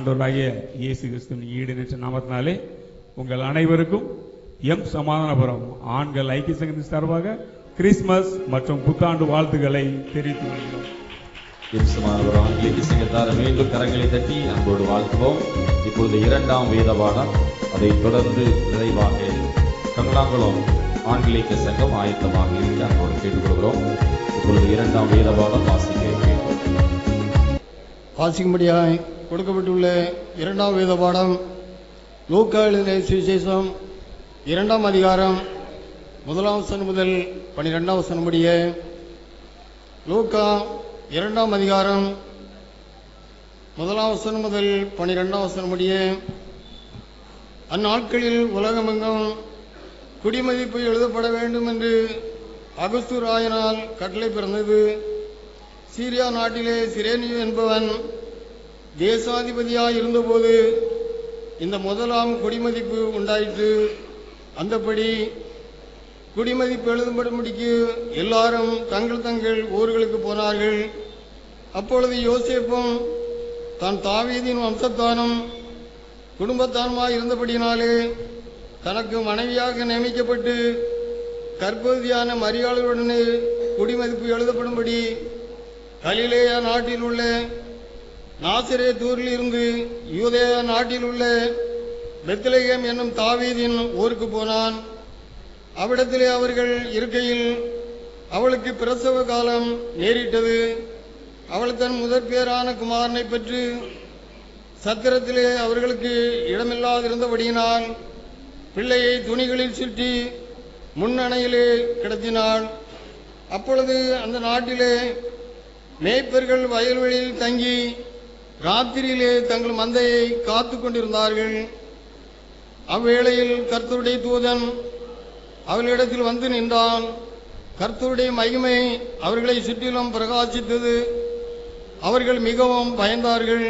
ஆண்டவராகிய இயேசு கிறிஸ்துவின் ஈடுநற்ற நாமத்தினாலே உங்கள் அனைவருக்கும் எம் சமாதானபுரம் ஆண்கள் ஐக்கிய சங்கத்தின் சார்பாக கிறிஸ்துமஸ் மற்றும் புத்தாண்டு வாழ்த்துக்களை தெரிவித்துக் கொள்கிறோம். சமாதானபுரம் ஆண்கள் ஐக்கிய சங்கத்தார் மீண்டும் கரங்களை தட்டி அன்போடு வாழ்த்துவோம். இப்பொழுது 2ஆம் வேத பாடம், அதைத் தொடர்ந்து நிறைவாக கங்களாங்குளம் ஆண்கள் ஐக்கிய சங்கம் ஆயத்தமாக இருந்து அன்போடு கேட்டுக்கொள்கிறோம். இப்பொழுது 2ஆம் வேத பாடம் வாசிக்கும்படியாய் கொடுக்கப்பட்டுள்ள 2ஆம் வேத பாடம் லூக்கா எழுதின சுவிசேஷம் 2ஆம் அதிகாரம் 1ஆம் வசனம் முதல் 12ஆம் வசனம் முடிய. லூக்கா 2ஆம் அதிகாரம் 1ஆம் வசனம் முதல் 12ஆம் வசனம் முடிய. அந்நாட்களில் உலகமெங்கும் குடிமதிப்பு எழுதப்பட வேண்டும் என்று அகஸ்து ராயனால் கட்டளை பிறந்தது. சீரியா நாட்டிலே சிரேனியு என்பவன் தேசாதிபதியாய் இருந்தபோது இந்த முதலாம் குடிமதிப்பு உண்டாயிற்று. அந்தபடி குடிமதிப்பு எழுதப்படும்படிக்கு எல்லாரும் தங்கள் தங்கள் ஊர்களுக்கு போனார்கள். அப்பொழுது யோசேப்பும் தான் தாவீதின் வம்சத்தானும் குடும்பத்தானுமாய் இருந்தபடியினாலே தனக்கு மனைவியாக நியமிக்கப்பட்டு கர்ப்பவதியான மரியாளுடனே குடிமதிப்பு எழுதப்படும்படி கலிலேயா நாட்டில் உள்ள நாசரேத்தூரில் இருந்து யூதேயா நாட்டில் உள்ள பெத்லகேம் என்னும் தாவீதின் ஊருக்கு போனான். அவ்விடத்திலே அவர்கள் இருக்கையில் அவளுக்கு பிரசவ காலம் நேரிட்டது. அவள் தன் முதற் பேரான குமாரனை பெற்று சத்திரத்திலே அவர்களுக்கு இடமில்லாதிருந்தபடியினால் பிள்ளையை துணிகளில் சுற்றி முன்னணையிலே கிடத்தினாள். அப்பொழுது அந்த நாட்டிலே மேய்ப்பர்கள் வயல்வெளியில் தங்கி ராத்திரியிலே தங்கள் மந்தையை காத்து கொண்டிருந்தார்கள். அவ்வேளையில் கர்த்தருடைய தூதன் அவர்களிடத்தில் வந்து நின்றான். கர்த்தருடைய மகிமை அவர்களை சுற்றிலும் பிரகாசித்தது. அவர்கள் மிகவும் பயந்தார்கள்.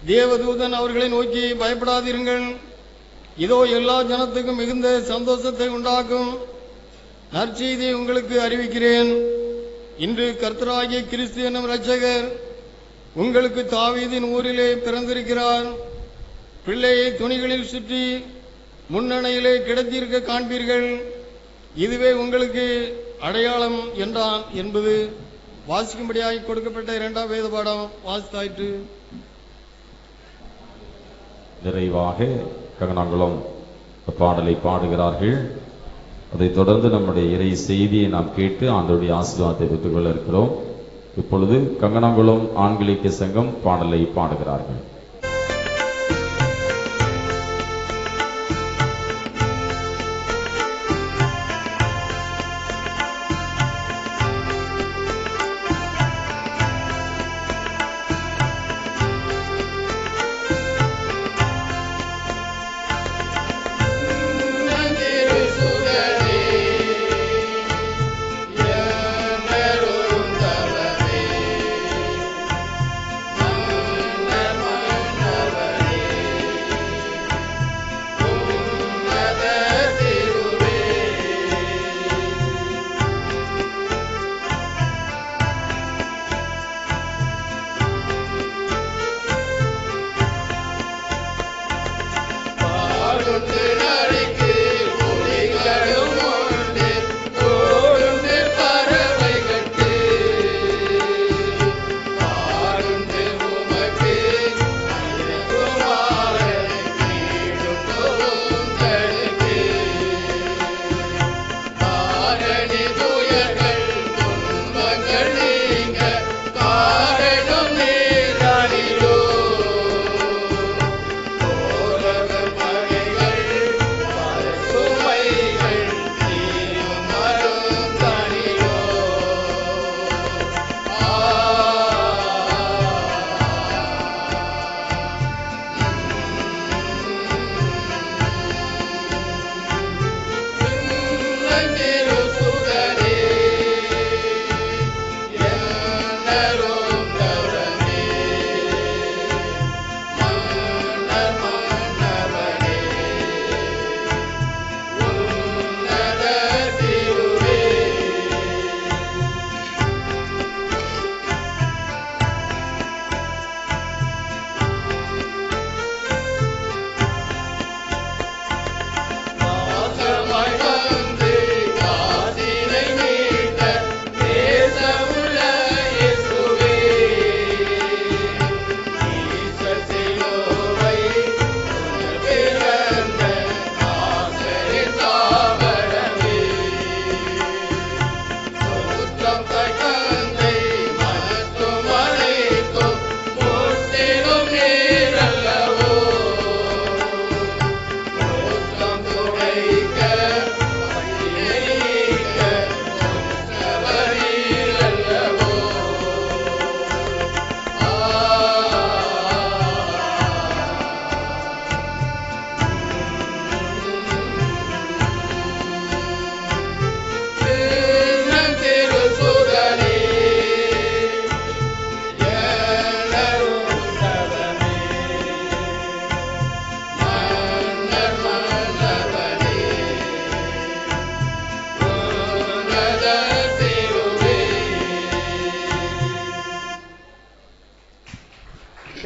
தேவதூதன் அவர்களை நோக்கி, பயப்படாதீர்கள், இதோ எல்லா ஜனத்துக்கும் மிகுந்த சந்தோஷத்தை உண்டாக்கும் நற்செய்தியை உங்களுக்கு அறிவிக்கிறேன். இன்று கர்த்தராகிய கிறிஸ்து என்னும் இரட்சகர் உங்களுக்கு தாவீதின் ஊரிலே பிறந்திருக்கிறார். பிள்ளையை துணிகளில் சுற்றி முன்னணையிலே கிடத்தியிருக்க காண்பீர்கள். இதுவே உங்களுக்கு அடையாளம் என்றான் என்பது வாசிக்கும்படியாக கொடுக்கப்பட்ட 2ஆம் வேத பாடம் வாசித்தாயிற்று. நிறைவாக கங்கனாங்குளம் பாடலை பாடுகிறார்கள். அதைத் தொடர்ந்து நம்முடைய இறை செய்தியை நாம் கேட்டு ஆண்டவருடைய ஆசீர்வாதத்தை பெற்றுக்கொள்ள இருக்கிறோம். இப்பொழுது கங்கனாங்குளம் ஆண்கள் ஐக்கிய சங்கம் பாடலை பாடுகிறார்கள். Mama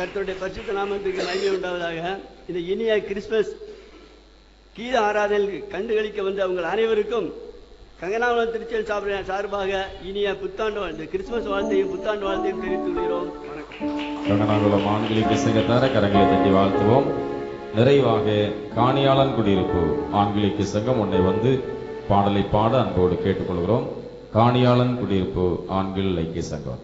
கர்த்தருடைய பரிசுத்த நாமத்துக்கு மகிமை உண்டாவதாக. இந்த இனிய கிறிஸ்துமஸ் கீத ஆராதனையில் கண்டுகளிக்க வந்த உங்கள் அனைவருக்கும் கங்கனாவளம் திருச்செல் சார்பாக இனிய புத்தாண்டு கிறிஸ்துமஸ் வாழ்த்தையும் புத்தாண்டு வாழ்த்தையும் தெரிவித்துக் கொள்கிறோம். கங்கனாகுளம் ஆண்களுக்கு சங்கத்தார கரங்களை தட்டி வாழ்த்துவோம். நிறைவாக காணியாளன் குடியிருப்பு ஆண்களுக்கு சங்கம் உன்னை வந்து பாடலை பாட அன்போடு கேட்டுக்கொள்கிறோம். காணியாளன் குடியிருப்பு ஆண்கள் ஐக்கிய சங்கம்.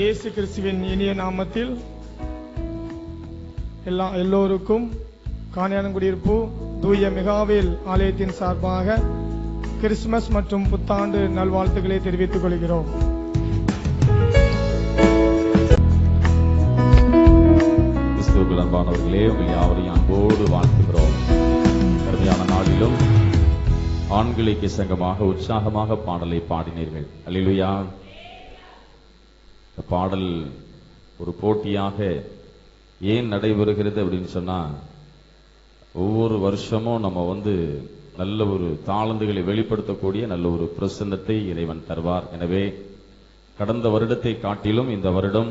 இயேசு கிறிஸ்துவின் இனிய நாமத்தில் எல்லோருக்கும் காணியாளங்குடியிருப்பு தூய மிகாவேல் ஆலயத்தின் சார்பாக கிறிஸ்துமஸ் மற்றும் புத்தாண்டு நல்வாழ்த்துக்களை தெரிவித்துக் கொள்கிறோம். கிறிஸ்துவுக்குள் அன்பானவர்களே, உங்கள் யாவரையும் அன்போடு வாழ்த்துகிறோம். கருமையான நாளிலும் ஆண்களுக்கு சங்கமாக உற்சாகமாக பாடலை பாடினீர்கள். அல்லேலூயா. பாடல் ஒரு போட்டியாக ஏன் நடைபெறுகிறது அப்படின்னு சொன்னா, ஒவ்வொரு வருஷமும் நம்ம நல்ல ஒரு தாளந்துகளை வெளிப்படுத்தக்கூடிய நல்ல ஒரு பிரசன்னத்தை இறைவன் தருவார். எனவே கடந்த வருடத்தை காட்டிலும் இந்த வருடம்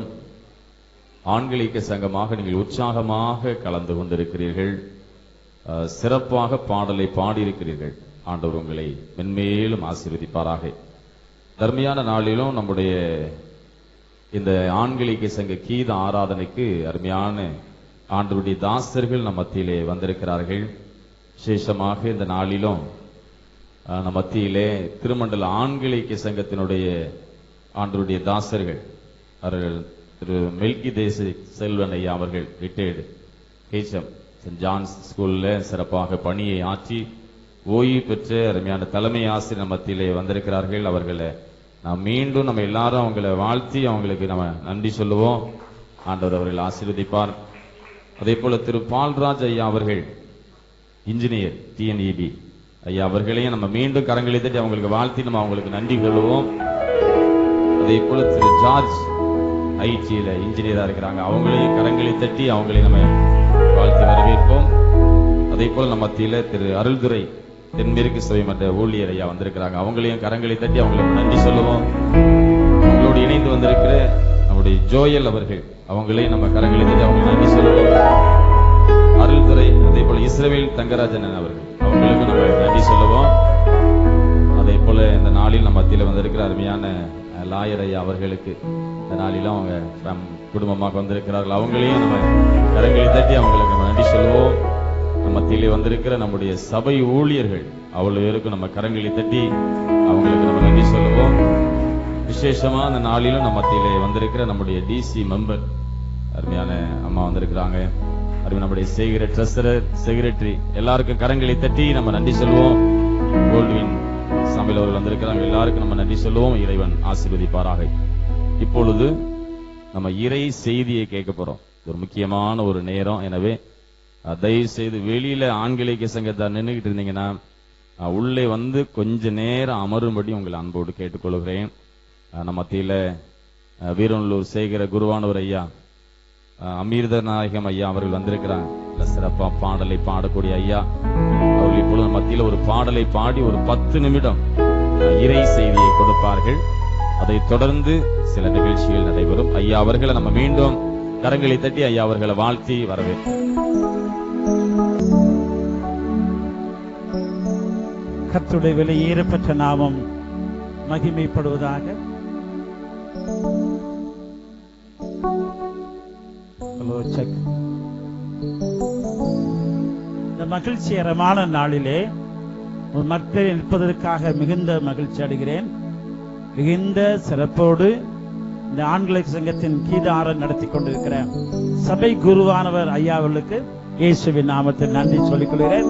ஆண்களுக்கு சங்கமாக நீங்கள் உற்சாகமாக கலந்து கொண்டிருக்கிறீர்கள். சிறப்பாக பாடலை பாடியிருக்கிறீர்கள். ஆண்டவர் உங்களை மென்மேலும் ஆசீர்வதிப்பாராக. தர்மையான நாளிலும் நம்முடைய இந்த ஆண்களுக்கு சங்க கீத ஆராதனைக்கு அருமையான ஆண்டவருடைய தாசர்கள் நம் மத்தியிலே வந்திருக்கிறார்கள். விசேஷமாக இந்த நாளிலும் நம் மத்தியிலே திருமண்டல ஆண்களுக்கு சங்கத்தினுடைய ஆண்டவருடைய தாசர்கள் அவர்கள் திரு மெல்கி தேச செல்வன் ஐயா அவர்கள் ரிட்டையர்டு கேச்சம் சென்ட் ஜான்ஸ் ஸ்கூல்ல சிறப்பாக பணியை ஆற்றி ஓய்வு பெற்ற அருமையான தலைமை ஆசிரியர் மத்தியிலே வந்திருக்கிறார்கள். அவர்களை நாம் மீண்டும் நம்ம எல்லாரும் அவங்களை வாழ்த்தி அவங்களுக்கு நம்ம நன்றி சொல்லுவோம். ஆண்டவர் அவர்கள் ஆசீர்வதிப்பார். அதே போல திரு பால்ராஜ் ஐயா அவர்கள் இன்ஜினியர் TNEB ஐயா அவர்களையும் நம்ம மீண்டும் கரங்களை தட்டி அவங்களுக்கு வாழ்த்தி நம்ம அவங்களுக்கு நன்றி சொல்லுவோம். அதே போல திரு ஜார்ஜ் ITல இன்ஜினியரா இருக்கிறாங்க, அவங்களையும் கரங்களை தட்டி அவங்களையும் நம்ம வாழ்த்தி வரவேற்போம். அதே போல நம்ம மத்தியில திரு அருள்துரை தென்மேற்கு சபை மன்ற ஊழியர் ஐயா வந்திருக்கிறாங்க, அவங்களையும் கரங்களை தட்டி அவங்களுக்கு நன்றி சொல்லுவோம். அவங்களோடு இணைந்து வந்திருக்கிற நம்முடைய ஜோயல் அவர்கள், அவங்களையும் நம்ம கரங்களை தட்டி அவங்களுக்கு நன்றி சொல்லுவோம். அருள்துரை அதே போல இஸ்ரவேல் தங்கராஜன் அவர்கள், அவங்களுக்கு நம்ம நன்றி சொல்லுவோம். அதே போல இந்த நாளில் நம்ம மத்தியில வந்திருக்கிற அருமையான லாயர் ஐயா அவர்களுக்கு இந்த நாளிலும் அவங்க குடும்பமாக வந்திருக்கிறார்கள், அவங்களையும் நம்ம கரங்களை தட்டி அவங்களுக்கு நம்ம நன்றி சொல்லுவோம். நம்ம மத்தியிலே வந்திருக்கிற நம்முடைய சபை ஊழியர்கள் அவ்வளவு பேருக்கும் நம்ம கரங்களை தட்டி அவங்களுக்கு நம்ம நன்றி சொல்லுவோம். விசேஷமா அந்த நாளிலும் நம்ம மத்தியிலே வந்திருக்கிற நம்முடைய DC மெம்பர் அருமையான அம்மா வந்திருக்கிறாங்க, நம்முடைய ட்ரெஸரர் செக்ரட்டரி எல்லாருக்கும் கரங்களை தட்டி நம்ம நன்றி சொல்லுவோம். கோல்ட்வின் சாமியில் அவர்கள் வந்திருக்கிறாங்க, எல்லாருக்கும் நம்ம நன்றி சொல்லுவோம். இறைவன் ஆசீர்வதிப்பாராக. இப்பொழுது நம்ம இறை செய்தியை கேட்க போறோம். ஒரு முக்கியமான ஒரு நேரம். எனவே தயவு செய்து வெளியில ஆங்கிலேய சங்கத்தார் நின்றுகிட்டு இருந்தீங்கன்னா உள்ளே வந்து கொஞ்ச நேரம் அமரும்படி உங்களை அன்போடு கேட்டுக்கொள்கிறேன். நம்ம மத்தியில வீரநல்லூர் சேகர குருவானவர் ஐயா, அமீர்த நாயகம் ஐயா அவர்கள் வந்திருக்கிறாங்க. சிறப்பா பாடலை பாடக்கூடிய ஐயா அவர்கள் இப்பொழுது மத்தியில ஒரு பாடலை பாடி ஒரு 10 நிமிடம் இறை செய்தியை கொடுப்பார்கள். அதை தொடர்ந்து சில நிகழ்ச்சிகள் நடைபெறும். ஐயா அவர்களை நம்ம மீண்டும் கரங்களை தட்டி ஐயா அவர்களை வாழ்த்தி வரவேற்போம். கர்த்தருடைய விலையேறப்பெற்ற நாமம் மகிமைப்படுவதாக. இந்த மகிழ்ச்சிகரமான நாளிலே மக்கள் நிற்பதற்காக மிகுந்த மகிழ்ச்சி அடைகிறேன். மிகுந்த சிறப்போடு இந்த ஆண்களை சங்கத்தின் கீதாரம் நடத்தி கொண்டிருக்கிற சபை குருவானவர் ஐயாவர்களுக்கு இயேசுவின் நாமத்தில் நன்றி சொல்லிக் கொள்கிறேன்.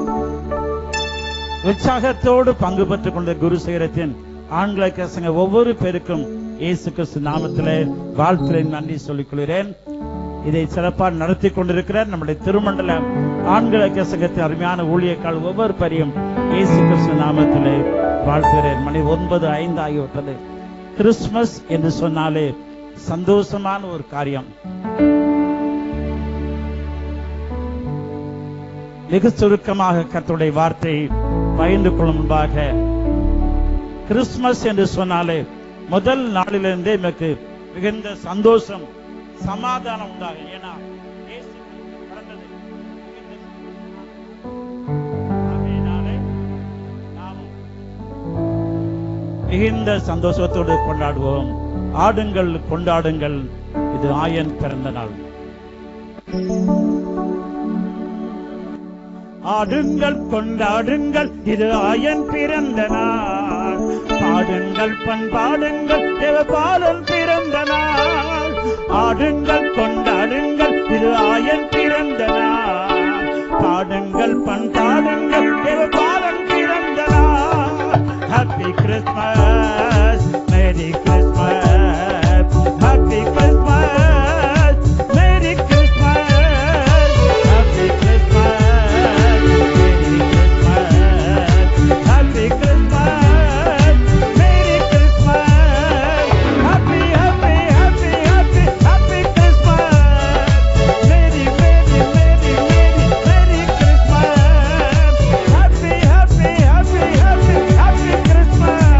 உற்சாகத்தோடு பங்கு பெற்றுக் கொண்ட குரு சேகரத்தின் ஆண்களை சங்க ஒவ்வொரு பேருக்கும் இயேசு கிறிஸ்து நாமத்திலே வாழ்த்துறை நன்றி சொல்லிக் கொள்கிறேன். இதை சிறப்பாக நடத்தி கொண்டிருக்கிற நம்முடைய திருமண்டல ஆண்களை சங்கத்தின் அருமையான ஊழியர்கள் ஒவ்வொரு பேரையும் இயேசு கிறிஸ்து நாமத்திலே வாழ்த்துகிறேன். மணி 9:05 ஆகிவிட்டது. கிறிஸ்துமஸ் என்று சொன்னாலே சந்தோஷமான ஒரு காரியம். வெகு சுருக்கமாக கர்த்தருடைய வார்த்தையை பகிர்ந்து கொள்ளும் முன்பாக, கிறிஸ்துமஸ் என்று சொன்னாலே முதல் நாளிலிருந்தே எனக்கு மிகுந்த சந்தோஷம் சமாதானம் உண்டாகும். ஏன்னா மிகுந்த சந்தோஷத்தோடு கொண்டாடுவோம். ஆடுங்கள் கொண்டாடுங்கள், இது ஆயன் பிறந்த நாள். ஆடுங்கள் கொண்டாடுங்கள், இது ஆயன் பிறந்த நாள். பாடுங்கள் பண்பாடுங்கள், தேவபாலன் பிறந்த நாள். ஆடுங்கள் கொண்டாடுங்கள், இது ஆயன் பிறந்த நாள். பாடுங்கள் பண்பாடுங்கள், தேவபாலன் பிறந்த நாள். Happy Christmas, merry Christmas, happy Christmas, merry Christmas, happy Christmas, merry Christmas, happy Christmas, merry Christmas, happy happy happy happy happy Christmas, merry merry merry merry merry Christmas, happy happy happy happy happy Christmas,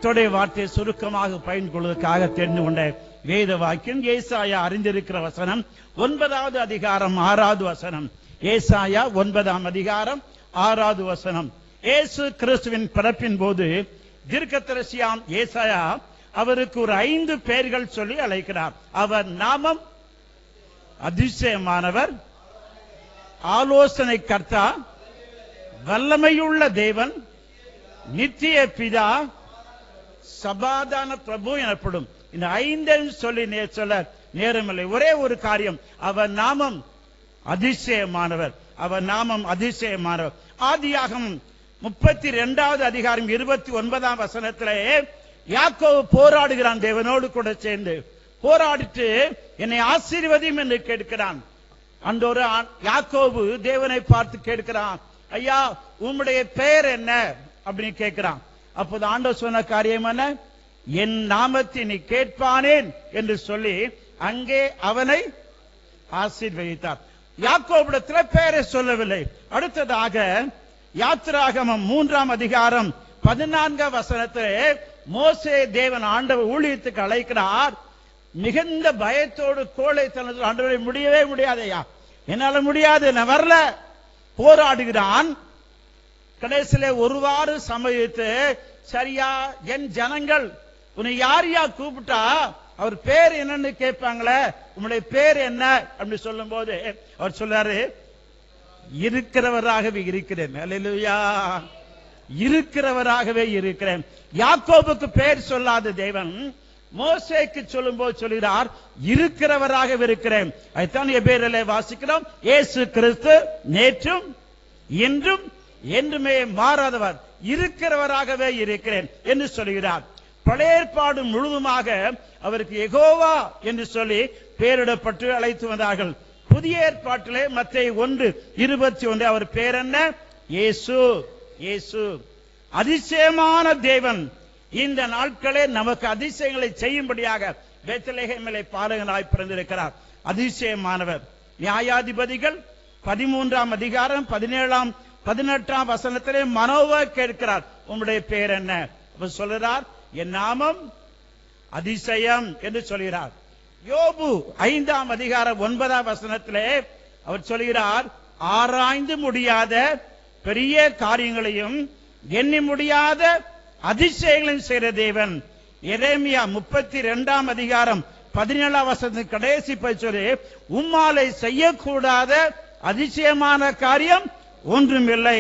கர்த்தருடைய வார்த்தையை சுருக்கமாக பயன் கொள்வதற்காக தெரிந்து கொண்ட வேத வாக்கியம் ஏசாயா அறிந்திருக்கிற வசனம் 9வது அதிகாரம் 6வது வசனம். ஏசாயா 9ஆம் அதிகாரம் 6வது வசனம். இயேசு கிறிஸ்துவின் பிறப்பின் போது தீர்க்கதரிசியாம் ஏசாயா அவருக்கு ஒரு 5 பெயர்கள் சொல்லி அழைக்கிறார். அவர் நாமம் அதிசயமானவர், ஆலோசனை கர்த்தா, வல்லமையுள்ள தேவன், நித்திய பிதா, சமாதான பிரபு எனப்படும். இந்த 5 சொல்லி சொல்ல நேரமில்லை. ஒரே ஒரு காரியம், அவர் நாமம் அதிசயமானவர். அவர் நாமம் அதிசயமானவர். ஆதியாகமம் 32வது அதிகாரம் 29ஆம் வசனத்திலே யாக்கோபு போராடுகிறான். தேவனோடு கூட சேர்ந்து போராடிட்டு என்னை ஆசீர்வதியும் என்று கேட்கிறான். அந்த ஒரு யாக்கோபு தேவனை பார்த்து கேட்கிறான், ஐயா உம்முடைய பெயர் என்ன அப்படின்னு கேட்கிறான். அப்போது ஆண்டவர் சொன்ன காரியம் என்ன? என் நாமத்தை நீ கேட்பானேன் என்று சொல்லி அங்கே அவனை ஆசீர்வதித்தார். யாக்கோபிடத்தில் பெயரை சொல்லவில்லை. அடுத்ததாக யாத்திராகமம் 3ஆம் அதிகாரம் 14ஆம் வசனத்திலே மோசே தேவன் ஆண்டவர் ஊழியத்துக்கு அழைக்கிறார். மிகுந்த பயத்தோடு கோலை தனது ஆண்டவரை முடியவே முடியாதையா, என்னால முடியாது, நான் வரல, போராடுகிறான். கடைசியிலே ஒருவாறு சமயத்து, சரியா என் ஜனங்கள் உன்னை யார் கூப்பிட்டா அவர் பேர் என்னன்னு கேட்பாங்களே, உன்னுடைய பேர் என்ன அப்படி சொல்லும் போது அவர் சொல்றாரு, இருக்கிறவராகவே இருக்கிறேன். அல்லேலூயா, இருக்கிறவராகவே இருக்கிறேன். யாக்கோபுக்கு பேர் சொல்லாத தேவன் மோசேக்கு சொல்லும் போது சொல்கிறார், இருக்கிறவராகவே இருக்கிறேன். அதுதான் எபேரிலே வாசிக்கிறோம், இயேசு கிறிஸ்து நேற்றும் இன்றும் என்றுமே மாறாதவர், இருக்கிறவராகவே இருக்கிறேன் என்று சொல்கிறார். பழைய ஏற்பாடு முழுவதுமாக அவருக்கு யெகோவா என்று சொல்லி பெயரிடப்பட்டு அழைத்து வந்தார்கள். புதிய ஏற்பாட்டிலே மத்தேயு 1:21 அவர் பேர் என்ன? இயேசு. இயேசு அதிசயமான தேவன். இந்த நாட்களே நமக்கு அதிசயங்களை செய்யும்படியாக பெத்லகேமிலே பாலகனாய் பிறந்திருக்கிறார். அதிசயமானவர். நியாயாதிபதிகள் 13ஆம் அதிகாரம் 17ஆம் 18ஆம் வசனத்திலே மனோவா கேட்கிறார், உம்முடைய பேர் என்ன? அவர் சொல்கிறார், என் நாமம் அதிசயம் என்று சொல்கிறார். யோபு 5ஆம் அதிகாரம் 9ஆம் வசனத்திலே அவர் சொல்கிறார், ஆராய்ந்து முடியாத பெரிய காரியங்களையும் எண்ணி முடியாத அதிசயங்களையும் செய்கிற தேவன். எரேமியா 32ஆம் அதிகாரம் 17ஆம் வசனத்தின் கடைசி சொல்லி, உம்மாலை செய்யக்கூடாத அதிசயமான காரியம் ஒன்றுமில்லை.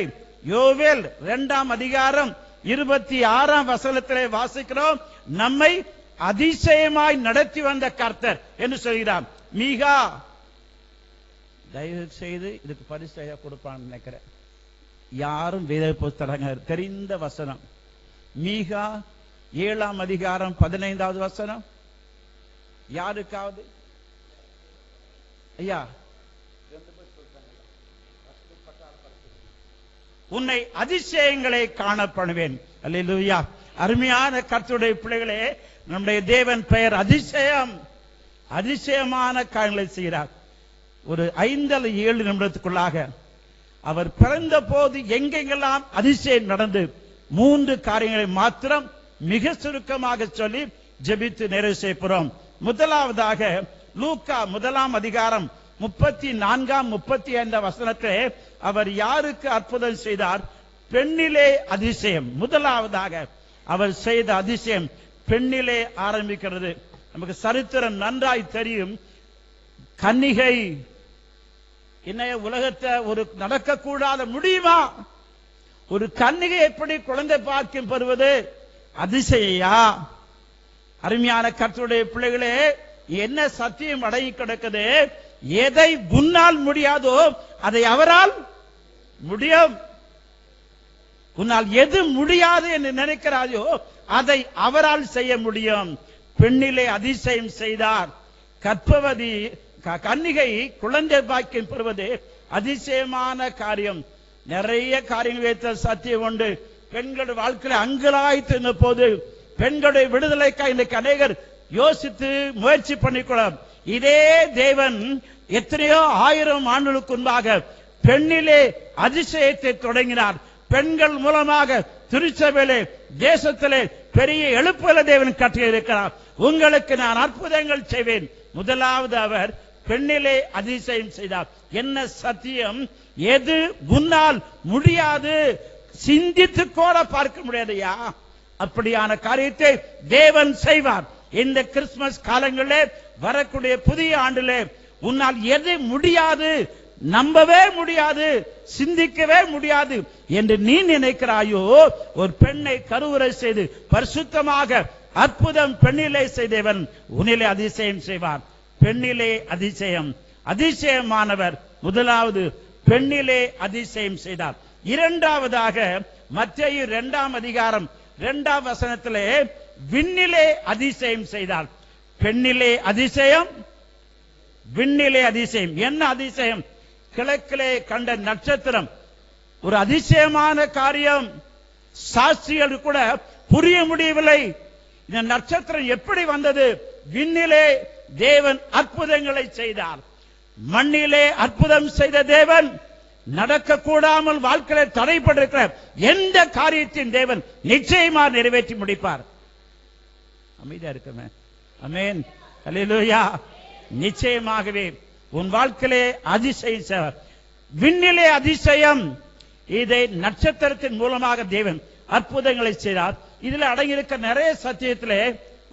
யோவேல் 2ஆம் அதிகாரம் 26ஆம் வசனத்திலே வாசிக்கிறோம், நம்மை அதிசயமாய் நடத்தி வந்த கர்த்தர் என்று சொல்கிறார். மீகா, தயவு செய்து இதுக்கு பரிசையா கொடுப்பான்னு நினைக்கிறேன். யாரும் வேத புத்தகங்கள் தெரிந்த வசனம். மீகா 7ஆம் அதிகாரம் 15வது வசனம். யாருக்காவது ஐயா, உன்னை அதிசயங்களை காணப்படுவேன். அல்லேலூயா. அருமையான கர்த்தருடைய பிள்ளைகளே, நம்முடைய தேவன் பெயர் அதிசயம். அதிசயமான காரியங்களை செய்கிறார். ஒரு 5 அல்லது 7 நிமிடத்துக்குள்ளாக அவர் பிறந்த போது எங்கெங்கெல்லாம் அதிசயம் நடந்து 3 காரியங்களை மாத்திரம் மிக சுருக்கமாக சொல்லி ஜெபித்து நிறைவு செய்யப்போறோம். முதலாவதாக லூக்கா 1ஆம் அதிகாரம் 34ஆம் 35ஆம் வசனத்திலே அவர் யாருக்கு அற்புதம் செய்தார்? பெண்ணிலே அதிசயம். முதலாவதாக அவர் செய்த அதிசயம் பெண்ணிலே ஆரம்பிக்கிறது. நமக்கு சரித்திரம் நன்றாய் தெரியும். கன்னிகை இன்னைய உலகத்தை ஒரு நடக்கக்கூடாத முடியுமா? ஒரு கன்னிகை எப்படி குழந்தை பாக்கியம் பெறுவது? அதிசயா? அருமையான கர்த்தருடைய பிள்ளைகளே, என்ன சத்தியம் அடங்கி கிடக்குது? எதை உன்னால் முடியாதோ அதை அவரால் முடியும். உன்னால் எது முடியாது என்று நினைக்கிறாயோ அதை அவரால் செய்ய முடியும். பெண்ணிலே அதிசயம் செய்தார். கர்ப்பவதி கன்னிகை குழந்தை பாக்கியம் பெறுவது அதிசயமான காரியம். நிறைய காரியங்கள் வைத்த சத்தியம் உண்டு. பெண்களுடைய வாழ்க்கையில அங்கலாய்த்து போது பெண்களுடைய விடுதலைக்காக இன்றைக்கு அநேகர் யோசித்து முயற்சி பண்ணிக்கொள்ளும். இதே தேவன் எத்தனையோ 1000 ஆண்டுகளுக்கு முன்பாக பெண்ணிலே அதிசயத்தை தொடங்கினார். பெண்கள் மூலமாக திருச்சபையிலே தேசத்திலே பெரிய எழுப்புதலை தேவன் கட்டியிருக்கிறார். உங்களுக்கு நான் அற்புதங்கள் செய்வேன். முதலாவது அவர் பெண்ணிலே அதிசயம் செய்தார். என்ன சத்தியம்? எது உன்னால் முடியாது, சிந்தித்து கூட பார்க்க முடியாதையா, அப்படியான காரியத்தை தேவன் செய்வார். இந்த கிறிஸ்துமஸ் காலங்களிலே, வரக்கூடிய புதிய ஆண்டிலே உன்னால் எது முடியாது, நம்பவே முடியாது, சிந்திக்கவே முடியாது என்று நீ நினைக்கிறாயோ, ஒரு பெண்ணை கருவுரை செய்து பரிசுத்தமாக அற்புதம் பெண்ணிலே செய்தவன் உன்னிலே அதிசயம் செய்வார். பெண்ணிலே அதிசயம், அதிசயமானவர் முதலாவது பெண்ணிலே அதிசயம் செய்தார். இரண்டாவதாக மத்தேயு 2ஆம் அதிகாரம் 2ஆம் வசனத்திலே விண்ணிலே அதிசயம் செய்தார். பெண்ணிலே அதிசயம், விண்ணிலே அதிசயம். என்ன அதிசயம்? கிழக்கிலே கண்ட நட்சத்திரம் ஒரு அதிசயமான காரியம். சாஸ்திரிகள் கூட புரிய முடியவில்லை, இந்த நட்சத்திரம் எப்படி வந்தது? விண்ணிலே தேவன் அற்புதங்களை செய்தார். மண்ணிலே அற்புதம் செய்த தேவன் நடக்கக்கூடாமல் வாழ்க்கையில் தடைப்பட்டிருக்கிற எந்த காரியத்தின் தேவன் நிச்சயமாக நிறைவேற்றி முடிப்பார். அமைதியா இருக்குமே. ஆமென், அல்லேலூயா. நிச்சயமாகவே உன் வாழ்க்கையிலே அதிசயம் செய்வார். விண்ணிலே அதிசயம், இதை நட்சத்திரத்தின் மூலமாக தேவன் அற்புதங்களை செய்தார். இதுல அடங்கியிருக்க நிறைய சத்தியத்திலே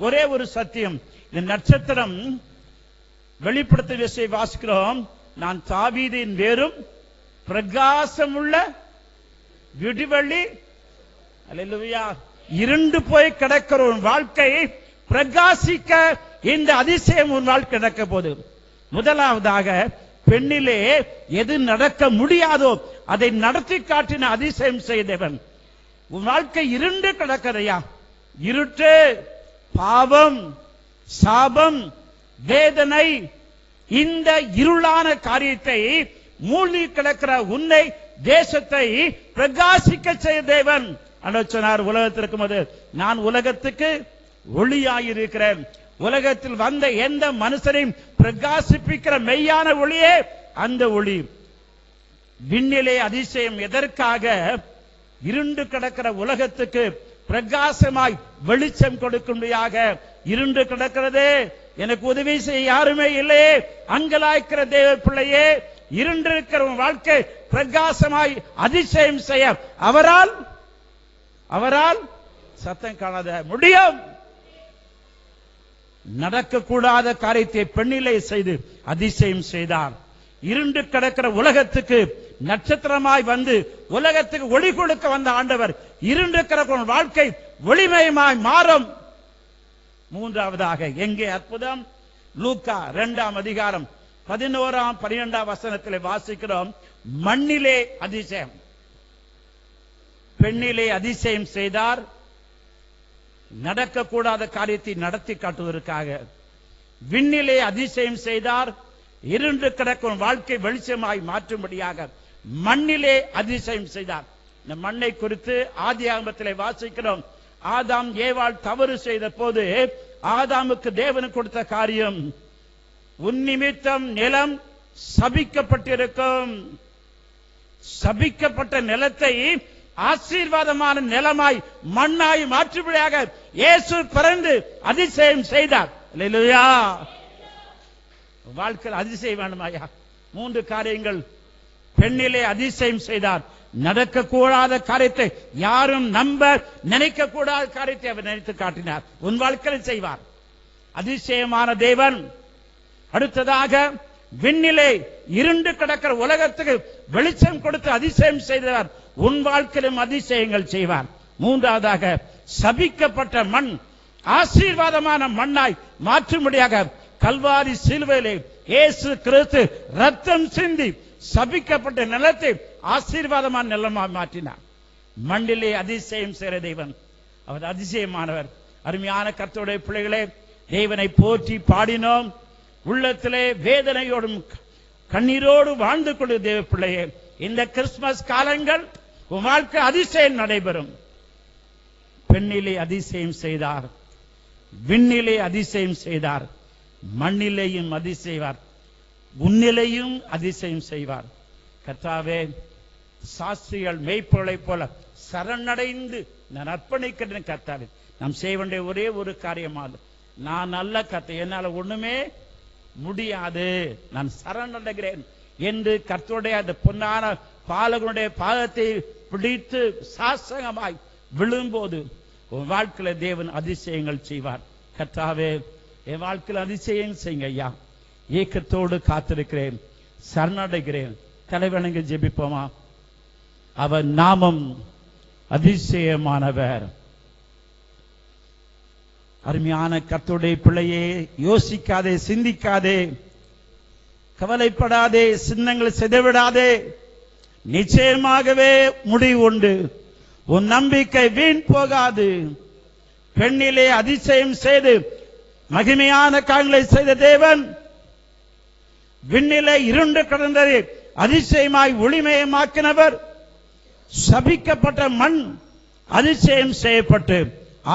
ஒரே ஒரு சத்தியம், இந்த நட்சத்திரம் வெளிப்படுத்தும் விஷயம் வாசிக்கிறோம். நான் தாவீதின் வேரும் பிரகாசமுள்ள விடிவெள்ளி. அல்லேலூயா. இருண்டு போய் கிடக்கிற உன் வாழ்க்கை பிரகாசிக்க இந்த அதிசயம் உன் வாழ்க்கை நடக்க போது. முதலாவதாக பெண்ணிலே எது நடக்க முடியாதோ அதை நடத்தி காட்டின அதிசயம் செய்தவன். உன் வாழ்க்கை இருண்டு கிடக்கதையா, இருட்டு, பாவம், சாபம், வேதனை, இந்த இருளான காரியத்தை மூழ்கி கிடக்கிற உன்னை, தேசத்தை பிரகாசிக்க செய்த தேவன். சொன்னார், உலகத்திற்கு போது நான் உலகத்துக்கு ஒளியாயிருக்கிறேன். உலகத்தில் வந்த எந்த மனுஷனையும் பிரகாசிப்பிக்கிற மெய்யான ஒளியே அந்த ஒளி. விண்ணிலே அதிசயம் எதற்காக? இருண்டு கிடக்கிற உலகத்துக்கு பிரகாசமாய் வெளிச்சம் கொடுக்கும்படியாக. இருண்டு கிடக்கிறதே, எனக்கு உதவி செய்ய யாருமே இல்லையே, அங்கலாய்க்கிற தேவ பிள்ளையே, இருண்டு இருக்கிற வாழ்க்கை பிரகாசமாய் அதிசயம் செய்ய அவரால் சத்தம் காணாத முடியும். நடக்கக்கூடாத காரியத்தை பெண்ணிலே செய்து அதிசயம் செய்தார். இருண்டு கிடக்கிற உலகத்துக்கு நட்சத்திரமாய் வந்து உலகத்துக்கு ஒளி கொடுக்க வந்த ஆண்டவர், இருண்டு கிடக்கிற வாழ்க்கை ஒளிமயமாய் மாறும். மூன்றாவதாக எங்கே அற்புதம்? லூக்கா 2ஆம் அதிகாரம் 11ஆம் 12ஆம் வசனத்திலே வாசிக்கிறோம். மண்ணிலே அதிசயம், பெண்ணிலே அதிசயம் செய்தார். நடக்கக்கூடாத காரியத்தை நடத்தி காட்டுவதற்காக. விண்ணிலே அதிசயம் செய்தார். இருண்டு கிடக்கும் வாழ்க்கை வெளிச்சமாய் மாற்றும்படியாக மண்ணிலே அதிசயம் செய்தார். இந்த மண்ணை குறித்து ஆதியாகமத்திலே வாசிக்கிறோம். ஆதாம் ஏவாள் தவறு செய்த போது ஆதாமுக்கு தேவன் கொடுத்த காரியம், உன் நிமித்தம் நிலம் சபிக்கப்பட்டிருக்கும். சபிக்கப்பட்ட நிலத்தை ஆசீர்வாதமான நிலமாய் மண்ணாய் மாற்றும்படியாக இயேசு பிறந்து அதிசயம் செய்தார். அல்லேலூயா. வாழ்க்கையில் அதிசயம் வேண்டுமாயா? 3 காரியங்கள். பெண்ணிலே அதிசயம் செய்தார். நடக்கக்கூடாத காரியத்தை, யாரும் நம்ப நினைக்க கூடாத காரியத்தை அவர் நினைத்து காட்டினார். உன் வாழ்க்கையில் செய்வார். அதிசயமான தேவன். அடுத்ததாக விண்ணிலே இருண்டு கிடக்கிற உலகத்துக்கு வெளிச்சம் கொடுத்து அதிசயம் செய்தவர் உன் வாழ்க்கையிலும் அதிசயங்கள் செய்வார். மூன்றாவதாக சபிக்கப்பட்ட மண் ஆசீர்வாதமான மண்ணாய் மாற்றும்படியாக கல்வாரி சிலுவையிலே இயேசு கிறிஸ்து ரத்தம் சிந்தி சபிக்கப்பட்ட நிலத்தை ஆசீர்வாதமான நிலமாய் மாற்றினார். மண்ணிலே அதிசயம் செய்கிற தேவன், அவர் அதிசயமானவர். அருமையான கர்த்தருடைய பிள்ளைகளே, தேவனை போற்றி பாடினோம். உள்ளத்திலே வேதனையோடும் கண்ணீரோடு வாழ்ந்து கொண்டு தேவ பிள்ளையே, இந்த கிறிஸ்துமஸ் காலங்கள் உன் வாழ்க்கை அதிசயம் நடைபெறும். பெண்ணிலே அதிசயம் செய்தார், விண்ணிலே அதிசயம் செய்தார், மண்ணிலேயும் அதிசெய்வார், உன்னிலையும் அதிசயம் செய்வார். கர்த்தாவே, சாஸ்திரிகள் மெய்ப்பொருளை போல சரணடைந்து நான் அர்ப்பணிக்கிறேன். கர்த்தாவே, நாம் செய்ய வேண்டிய ஒரே ஒரு காரியமாது, நான் நல்ல கர்த்தர், என்னால ஒண்ணுமே முடியாது, நான் சரணடைகிறேன் என்று கர்த்தருடைய அந்த பொன்னான பாலகனுடைய பாதத்தை பிடித்து சாசகமாய் விழும்போது உன் வாழ்க்கையில தேவன் அதிசயங்கள் செய்வார். கர்த்தாவே, என் வாழ்க்கையில் அதிசயம் செய்யுங்க ஐயா, ஏக்கத்தோடு காத்திருக்கிறேன், சரணடைகிறேன். தலைவணங்க ஜெபிப்போமா? அவர் நாமம் அதிசயமானவர். அருமையான கர்த்தருடைய பிள்ளையே, யோசிக்காதே, சிந்திக்காதே, கவலைப்படாதே, சின்னங்கள் சிதைவிடாதே. நிச்சயமாகவே முடிவு உண்டு. உன் நம்பிக்கை வீண் போகாது. பெண்ணிலே அதிசயம் செய்து மகிமையான காரியங்களை செய்த தேவன் விண்ணிலே இருண்டு கிடந்ததை அதிசயமாய் ஒளிமயமாக்கினவர். சபிக்கப்பட்ட மண் அதிசயம் செய்யப்பட்டு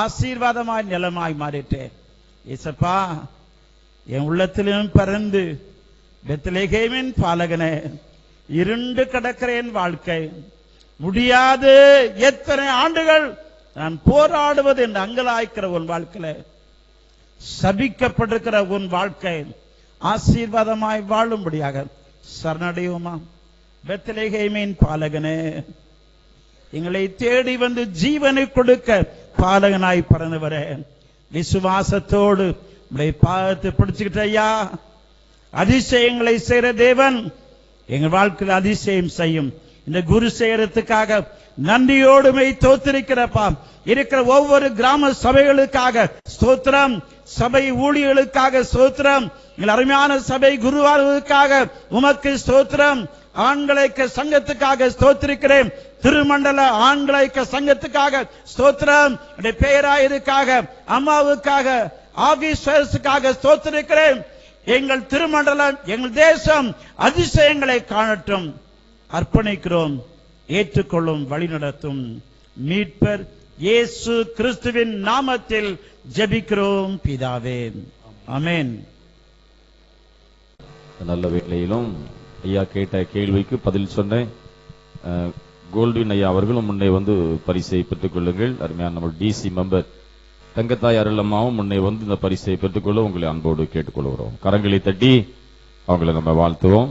ஆசீர்வாதமாய் நிலமாய் மாறிட்டேன். ஏசப்பா, என் உள்ளத்திலும் பறந்து பெத்லகேமின் பாலகனே, இருண்டு கிடக்கிறேன், வாழ்க்கை முடியாது, எத்தனை ஆண்டுகள் நான் போராடுவது என்று அங்கலாய்க்கிற உன் வாழ்க்கையில, சபிக்கப்பட்டிருக்கிற உன் வாழ்க்கை ஆசீர்வாதமாய் வாழும்படியாக சரணடையுமா? பெத்லகேமின் பாலகனே, எங்களை தேடி வந்து ஜீவனை கொடுக்க பாலகனாய் பறந்தவரே, விசுவாசத்தோடு உடைய பாதத்தை பிடிச்சுக்கிட்ட ஐயா, அதிசயங்களை செய்கிற தேவன் எங்கள் வாழ்க்கையில் அதிசயம் செய்யும். இந்த குரு செய்யறதுக்காக நன்றியோடுமை தோத்திருக்கிறப்பா. இருக்கிற ஒவ்வொரு கிராம சபைகளுக்காக ஸ்தோத்திரம், சபை ஊழியர்களுக்காக ஸ்தோத்திரம், எங்கள் அருமையான சபை குருவார்களுக்காக உமக்கு ஸ்தோத்திரம். ஆண்களைக்க சங்கத்துக்காக ஸ்தோத்திரிக்கிறேன். திருமண்டல ஆண்களைக்க சங்கத்துக்காக ஸ்தோத்திரம். பேராயருக்காக, அம்மாவுக்காக, ஆபீசர்ஸுக்காக ஸ்தோத்திரிக்கிறேன். எங்கள் திருமண்டலம், எங்கள் தேசம் அதிசயங்களை காணட்டும். அர்ப்பணிக்கிறோம், ஏற்றுக்கொள்ளும், வழிநடத்தும். மீட்பர் இயேசு கிறிஸ்துவின் நாமத்தில் ஜெபிக்கிறோம் பிதாவே, ஆமென். நல்ல வேளையிலும் ஐயா கேட்ட கேள்விக்கு பதில் சொன்ன கோல்டின் ஐயா அவர்களும் முன்னே வந்து பரிசை பெற்றுக் கொள்ளுங்கள். அருமையான நம்ம டிசி மெம்பர் தங்கத்தாய் அருளம்மாவும் முன்னே வந்து இந்த பரிசை பெற்றுக்கொள்ள உங்களை அன்போடு கேட்டுக்கொள்கிறோம். கரங்களை தட்டி அவங்களை நம்ம வாழ்த்துவோம்.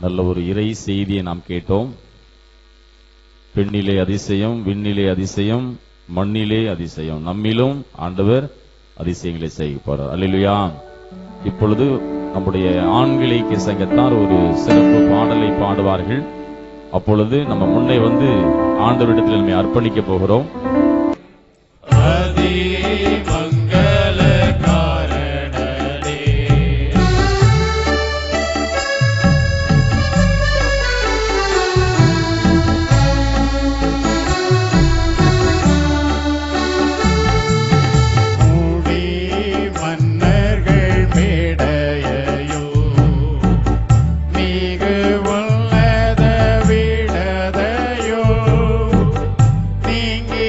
நல்ல ஒரு இறை செய்தியை நாம் கேட்டோம். பெண்ணிலே அதிசயம், விண்ணிலே அதிசயம், மண்ணிலே அதிசயம், நம்மிலும் ஆண்டவர் அதிசயங்களை செய்ய போறார். அல்லேலூயா. இப்பொழுது நம்முடைய ஆண்களுக்கு சங்கத்தார் ஒரு சிறப்பு பாடலை பாடுவார்கள். அப்பொழுது நம்ம முன்னே வந்து ஆண்டவரிடத்தில் நம்மை அர்ப்பணிக்க போகிறோம். நீங்கி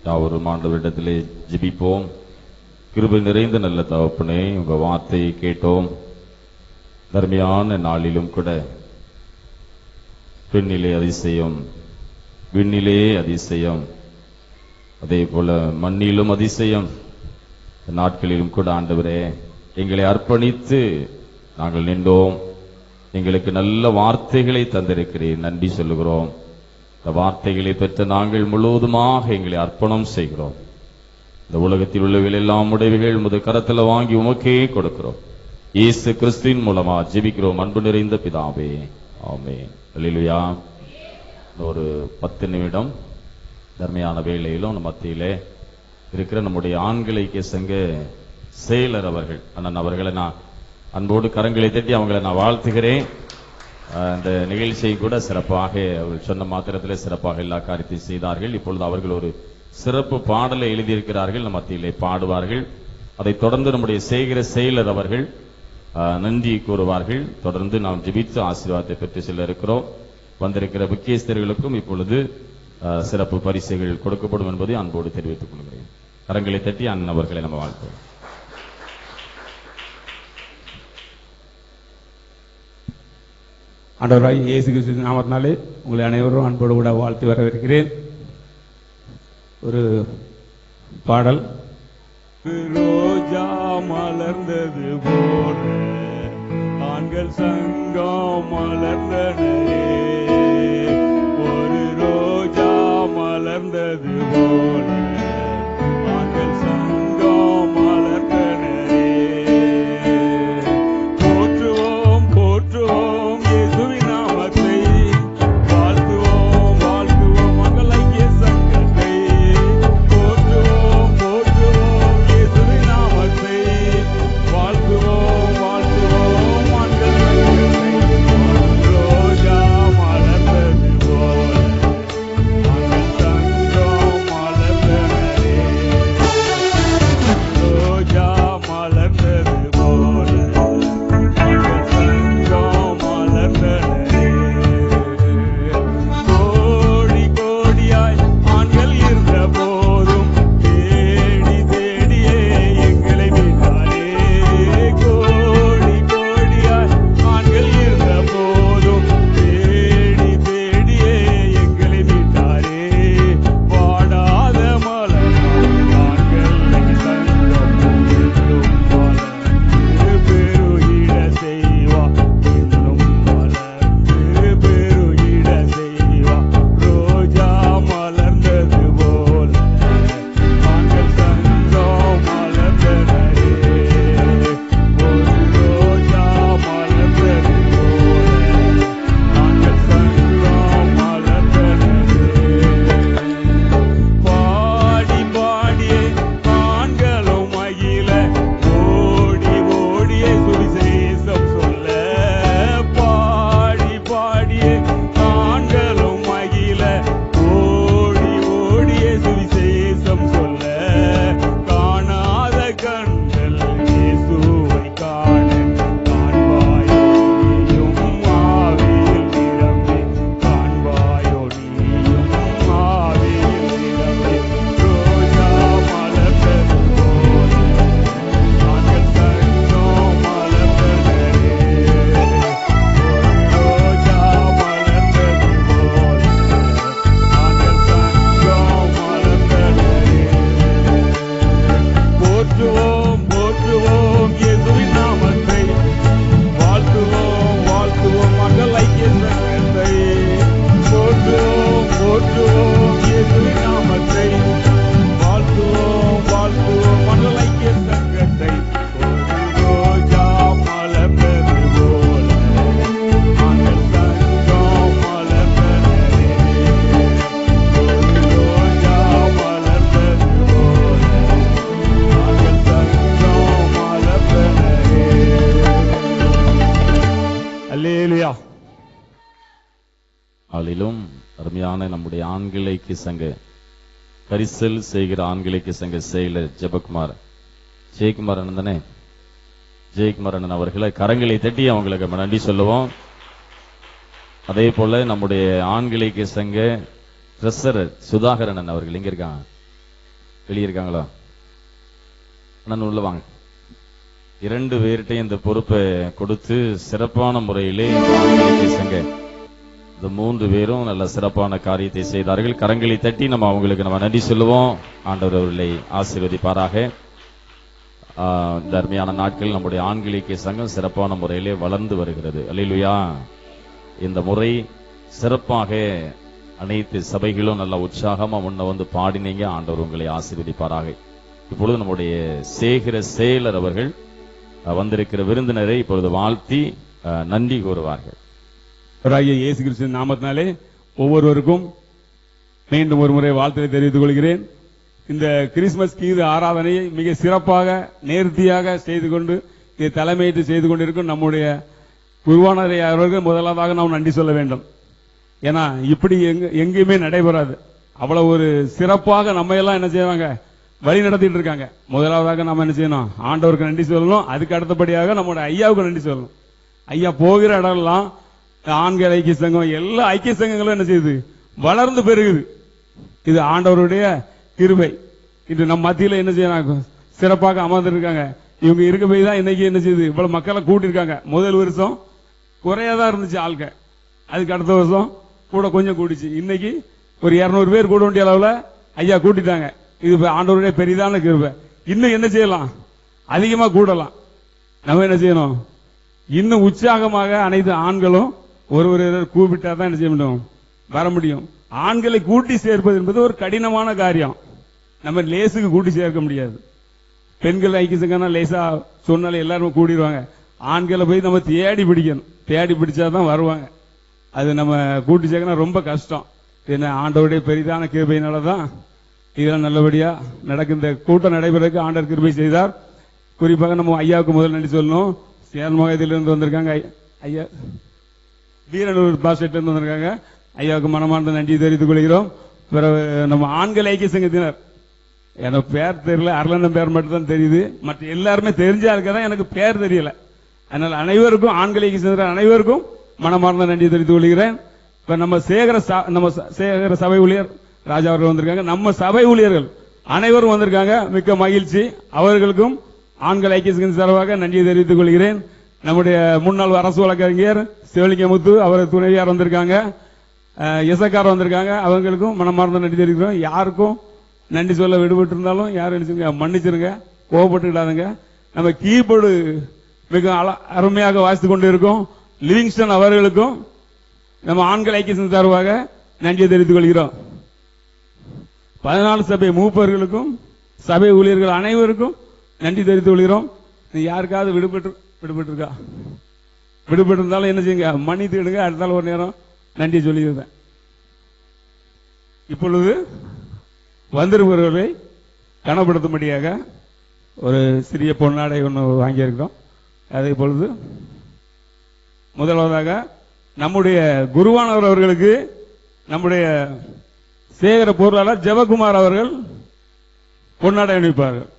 யாவரும் ஆண்டவரிடத்திலே ஜெபிப்போம். கிருபை நிறைந்த நல்ல தகப்பனே, உங்க வார்த்தையை கேட்டோம். தர்மையான நாளிலும் கூட பெண்ணிலே அதிசயம், விண்ணிலே அதிசயம், அதே போல மண்ணிலும் அதிசயம். நாட்களிலும் கூட ஆண்டவரே, எங்களை அர்ப்பணித்து நாங்கள் நின்றோம். எங்களுக்கு நல்ல வார்த்தைகளை தந்திருக்கிறேன், நன்றி சொல்லுகிறோம். இந்த வார்த்தைகளை பெற்ற நாங்கள் முழுவதுமாக எங்களை அர்ப்பணம் செய்கிறோம். இந்த உலகத்தில் உள்ளவைகள் எல்லாம் உடையவைகள் உமது கரத்தில் வாங்கி உமக்கே கொடுக்கிறோம். இயேசு கிறிஸ்துவின் மூலமா ஜெபிக்கிறோம் அன்பு நிறைந்த பிதாவே, ஆமென். அல்லேலூயா. ஒரு 10 நிமிடம் தர்மையான வேளையிலும் மத்தியிலே இருக்கிற நம்முடைய ஆண்கள் ஐக்கிய சங்க செயலர் அவர்கள், அண்ணன் அவர்களை நான் அன்போடு கரங்களை தட்டி அவங்களை நான் வாழ்த்துகிறேன். அந்த நிகழ்ச்சியை கூட சிறப்பாக அவர்கள் சொன்ன மாத்திரத்திலே சிறப்பாக எல்லா காரியத்தையும் செய்தார்கள். இப்பொழுது அவர்கள் ஒரு சிறப்பு பாடலை எழுதியிருக்கிறார்கள், நம் மத்தியிலே பாடுவார்கள். அதைத் தொடர்ந்து நம்முடைய செய்கிற செயலர் அவர்கள் நன்றி கூறுவார்கள். தொடர்ந்து நாம் ஜெபித்து ஆசீர்வாதத்தை பெற்று செல்ல இருக்கிறோம். வந்திருக்கிற முக்கியஸ்தர்களுக்கும் இப்பொழுது சிறப்பு பரிசுகள் கொடுக்கப்படும் என்பதை அன்போடு தெரிவித்துக் கொள்கிறேன். கரங்களை தட்டி அண்ணன் அவர்களை நம்ம வாழ்த்துவோம். ஆண்டவராகிய இயேசு கிறிஸ்துவின் நாமத்தினாலே உங்களை அனைவரும் அன்போடு கூட வாழ்த்து வரவேற்கிறேன். ஒரு பாடல். ரோஜா மலர்ந்தது போல ஆண்கள் சங்கம் மலர்ந்தனே, ஒரு ரோஜா மலர்ந்தது போல ஆண்கள் சங்கம் மலர்ந்தனே. போற்றுவோம் போற்றுவோம் இயேசுவின் நாமத்தை, வாழ்த்துவோம் வாழ்த்துவோம் மங்கள் ஐக்கிய சங்கத்தை. போற்றுவோம் போற்றுவோம் இயேசுவின் நாமத்தை, வாழ்த்துவோம் வாழ்த்துவோம் மங்கள் ஐக்கியத்தை. ரோஜா மலர்ந்தது போல ஆண்கள் சங்கம் மலர்ந்தனே, ரோஜா மலர்ந்தது போல ஆண்கள் சங்கம் மலர்ந்தனே. கோடி கோடியாய் ஆண்கள் இருந்த போதும் தேடி தேடியே எங்களை மீட்டாரே. கோடி கோடியாய் ஆண்கள் இருந்த போதும் தேடி தேடியே எங்களை மீட்டாரே. வாடாத மலர் ஆண்கள் சங்கம் இன்னும் வளர்ந்து பெருகிட செய்வா, இன்னும் வளர்ந்து பெருகிட செய்வா. ரோஜா மலர்ந்தது போல ஆண்கள் சங்கம் மலர்ந்தனே, ஒரு ரோஜா மலர்ந்தது போல ஆண்கள் சங்கம் மலர்ந்தனே. பாடி பாடியே ஆண்களும் மகிழ ஓடி ஓடியே சுவிசேஷம் சொல்ல. பாடி பாடியே ஆண்களும் மகிழ ஓடி ஓடியே சுவிசேஷம் சொல்ல. காணாத கண்கள் இயேசுவை காண காண்பாயோ நீயும் ஆவியில் நிரம்பி, காண்பாயோ நீயும் ஆவியில் நிரம்பி. ரோஜா மலர்ந்தது போல ஆண்கள் சங்கம் மலர்ந்தனே, ரோஜா மலர்ந்தது போல ஆண்கள் சங்கம் மலர்ந்தனே. போற்றுவோம் போற்றுவோம் இயேசுவின் நாமத்தை, வாழ்த்துவோம் வாழ்த்துவோம் மங்கள் ஐக்கிய சங்கத்தை. போற்றுவோம் போற்றுவோம் இயேசுவின் நாமத்தை, வாழ்த்துவோம் வாழ்த்துவோம் மங்கள் ஐக்கிய சங்கத்தை. ஒரு ரோஜா மலர்ந்தது போல ஆண்கள் சங்கம் மலர்ந்தனே, ஒரு ரோஜா மலர்ந்தது போல ஆண்கள் சங்கம் மலர்ந்தனே. அல்லேலூயா. அதிலும் அருமையான நம்முடைய ஆண்கள் ஐக்கிய சங்க கரிசல் செய்கிற ஆண்கள் ஐக்கிய சங்க செயலர் ஜெயக்குமார் அண்ணன் தானே, ஜெயக்குமார் அண்ணன் அவர்களை கரங்களை தட்டி அவங்களுக்கு நம்ம நன்றி சொல்லுவோம். அதே போல நம்முடைய ஆண்கள் ஐக்கிய சங்க ட்ரெஸரர் சுதாகர் அண்ணன் அவர்கள் எங்க இருக்காங்க? வெளியே இருக்காங்களா? அண்ணன் உள்ள வாங்க. 2 பேர்கிட்டையும் இந்த பொறுப்பை கொடுத்து சிறப்பான முறையிலே இந்த ஆண்கள் ஐக்கிய சங்க இந்த 3 பேரும் நல்ல சிறப்பான காரியத்தை செய்தார்கள். கரங்களை தட்டி அவங்களுக்கு நம்ம நன்றி சொல்லுவோம். ஆண்டவர் அவர்களை ஆசீர்வதிப்பாராக. இந்த அருமையான நாட்கள் நம்முடைய ஆண்கள் ஐக்கிய சங்கம் சிறப்பான முறையிலே வளர்ந்து வருகிறது. அல்லேலூயா. இந்த முறை சிறப்பாக அனைத்து சபைகளும் நல்ல உற்சாகமா முன்ன வந்து பாடினீங்க. ஆண்டவர் உங்களை ஆசீர்வதிப்பாராக. இப்பொழுது நம்முடைய சேகர செயலர் அவர்கள் வந்திருக்கிற விருந்தினரை இப்பொழுது வாழ்த்தி நன்றி கூறுவார்கள். இயேசு கிறிஸ்துவின் நாமத்தினாலே ஒவ்வொருவருக்கும் மீண்டும் ஒரு முறை வாழ்த்துக்களை தெரிவித்துக் கொள்கிறேன். இந்த கிறிஸ்துமஸ் கீது ஆராதனையை மிக சிறப்பாக நேர்த்தியாக செய்து கொண்டு இதை தலைமையேற்று செய்து கொண்டிருக்கும் நம்முடைய குருவானரை அவர்கள் முதலாவதாக நாம் நன்றி சொல்ல வேண்டும். ஏன்னா இப்படி எங்கேயுமே நடைபெறாது. அவ்வளவு ஒரு சிறப்பாக நம்ம எல்லாம் என்ன செய்வாங்க, வழி நடத்திட்டு இருக்காங்க. முதலாவதாக நம்ம என்ன செய்யணும், ஆண்டவருக்கு நன்றி சொல்லணும். அதுக்கு அடுத்தபடியாக நம்முடைய ஐயாவுக்கு நன்றி சொல்லணும். ஐயா போகிற இடம்லாம் ஆண்கள் ஐக்கிய சங்கம் எல்லா ஐக்கிய சங்கங்களும் என்ன செய்யுது, வளர்ந்து பெருகுது. இது ஆண்டவருடைய கிருபை. இன்று நம் மத்தியில என்ன செய்யறாங்க, சிறப்பாக அமர்ந்திருக்காங்க. இவங்க இருக்க போய் தான் இன்னைக்கு என்ன செய்யுது, இவ்வளவு மக்களை கூட்டிருக்காங்க. முதல் வருஷம் குறையாதான் இருந்துச்சு ஆள்க. அதுக்கு அடுத்த வருஷம் கூட கொஞ்சம் கூடிச்சு. இன்னைக்கு ஒரு 200 பேர் கூட வேண்டிய அளவுல ஐயா கூட்டிட்டாங்க. இது ஆண்டவருடைய பெரிதான கிருபை. இன்னும் என்ன செய்யலாம்? அதிகமா கூடலாம். நம்ம என்ன செய்யணும்? இன்னும் உற்சாகமாக அனைத்து ஆண்களும் ஒரு கூப்பிட்டா தான் என்ன செய்ய முடியும்? வர முடியும். ஆண்களை கூட்டி சேர்ப்பது என்பது ஒரு கடினமான காரியம். நம்ம லேசுக்கு கூட்டி சேர்க்க முடியாது. பெண்கள் ஐக்கிய சங்கம்னா லேசா சொன்னாலும் எல்லாரும் கூடிடுவாங்க. ஆண்களை போய் நம்ம தேடி பிடிக்கணும். தேடி பிடிச்சாதான் வருவாங்க. அது நம்ம கூட்டி சேர்க்கணும் ரொம்ப கஷ்டம். என்ன ஆண்டவருடைய பெரிதான கிருபையினாலதான் இதெல்லாம் நல்லபடியா நடக்கும். இந்த கூட்டம் நடைபெறதுக்கு ஆண்டவர் கிருபை செய்தார். குறிப்பாக நம்ம ஐயாவுக்கு முதல் நன்றி சொல்லணும். சேர்மகத்திலிருந்து வந்திருக்காங்க ஐயா, வீரனூர் பாஸ்டேட்ல இருந்து வந்திருக்காங்க. ஐயாவுக்கு மனமார்ந்த நன்றி தெரிவித்துக் கொள்கிறோம். பிறகு நம்ம ஆண்கள் ஐக்கிய சங்கத்தினர், எனக்கு பேர் தெரியல, அருளண்ணன் பேர் மட்டும் தான் தெரியுது. மற்ற எல்லாருமே தெரிஞ்சா இருக்கதான் எனக்கு பேர் தெரியல. அதனால அனைவருக்கும் ஆண்கள் ஐக்கிய சங்கத்தினர் அனைவருக்கும் மனமார்ந்த நன்றி தெரிவித்துக் கொள்கிறேன். இப்ப நம்ம சேகர சபை ஊழியர் ராஜா அவர்கள் வந்திருக்காங்க. நம்ம சபை ஊழியர்கள் அனைவரும் வந்திருக்காங்க. மிக்க மகிழ்ச்சி. அவர்களுக்கும் ஆண்கள் ஐக்கிய சங்கத்தின் சார்பாக நன்றியை தெரிவித்துக் கொள்கிறேன். நம்முடைய முன்னாள் அரசு வழக்கறிஞர் சிவலிங்கமுத்து அவர் துணைவியார் வந்திருக்காங்க. இசக்கார் வந்திருக்காங்க. அவங்களுக்கும் மனமார்ந்த நன்றி தெரிவிக்கிறோம். யாருக்கும் நன்றி சொல்ல விடுபட்டு இருந்தாலும் யாரும் மன்னிச்சிருங்க, கோபப்பட்டுக்கிடாதுங்க. நம்ம கீபோர்டு மிக அருமையாக வாசித்துக் கொண்டு இருக்கோம். லிவிங்ஸ்டன் அவர்களுக்கும் நம்ம ஆண்கள் ஐக்கிய சங்க சார்பாக நன்றியை தெரிவித்துக் கொள்கிறோம். 14 சபை மூப்பர்களுக்கும் சபை ஊழியர்கள் அனைவருக்கும் நன்றி தெரிவித்துக் கொள்கிறோம். யாருக்காவது விடுபட்டு இருக்கா? விடுபட்டு இருந்தாலும் என்ன செய்யுங்க, மன்னித்துடுங்க. அடுத்தாலும் ஒரு நேரம் நன்றி சொல்லியிருந்தேன். இப்பொழுது வந்திருப்பவர்களை கனப்படுத்தும்படியாக ஒரு சிறிய பொன்னாடை ஒன்று வாங்கியிருக்கிறோம். அதே பொழுது முதலாவதாக நம்முடைய குருவானவர் அவர்களுக்கு நம்முடைய சேகர பொருளாளர் ஜெபகுமார் அவர்கள் பொன்னாடை அணிவிப்பார்கள்.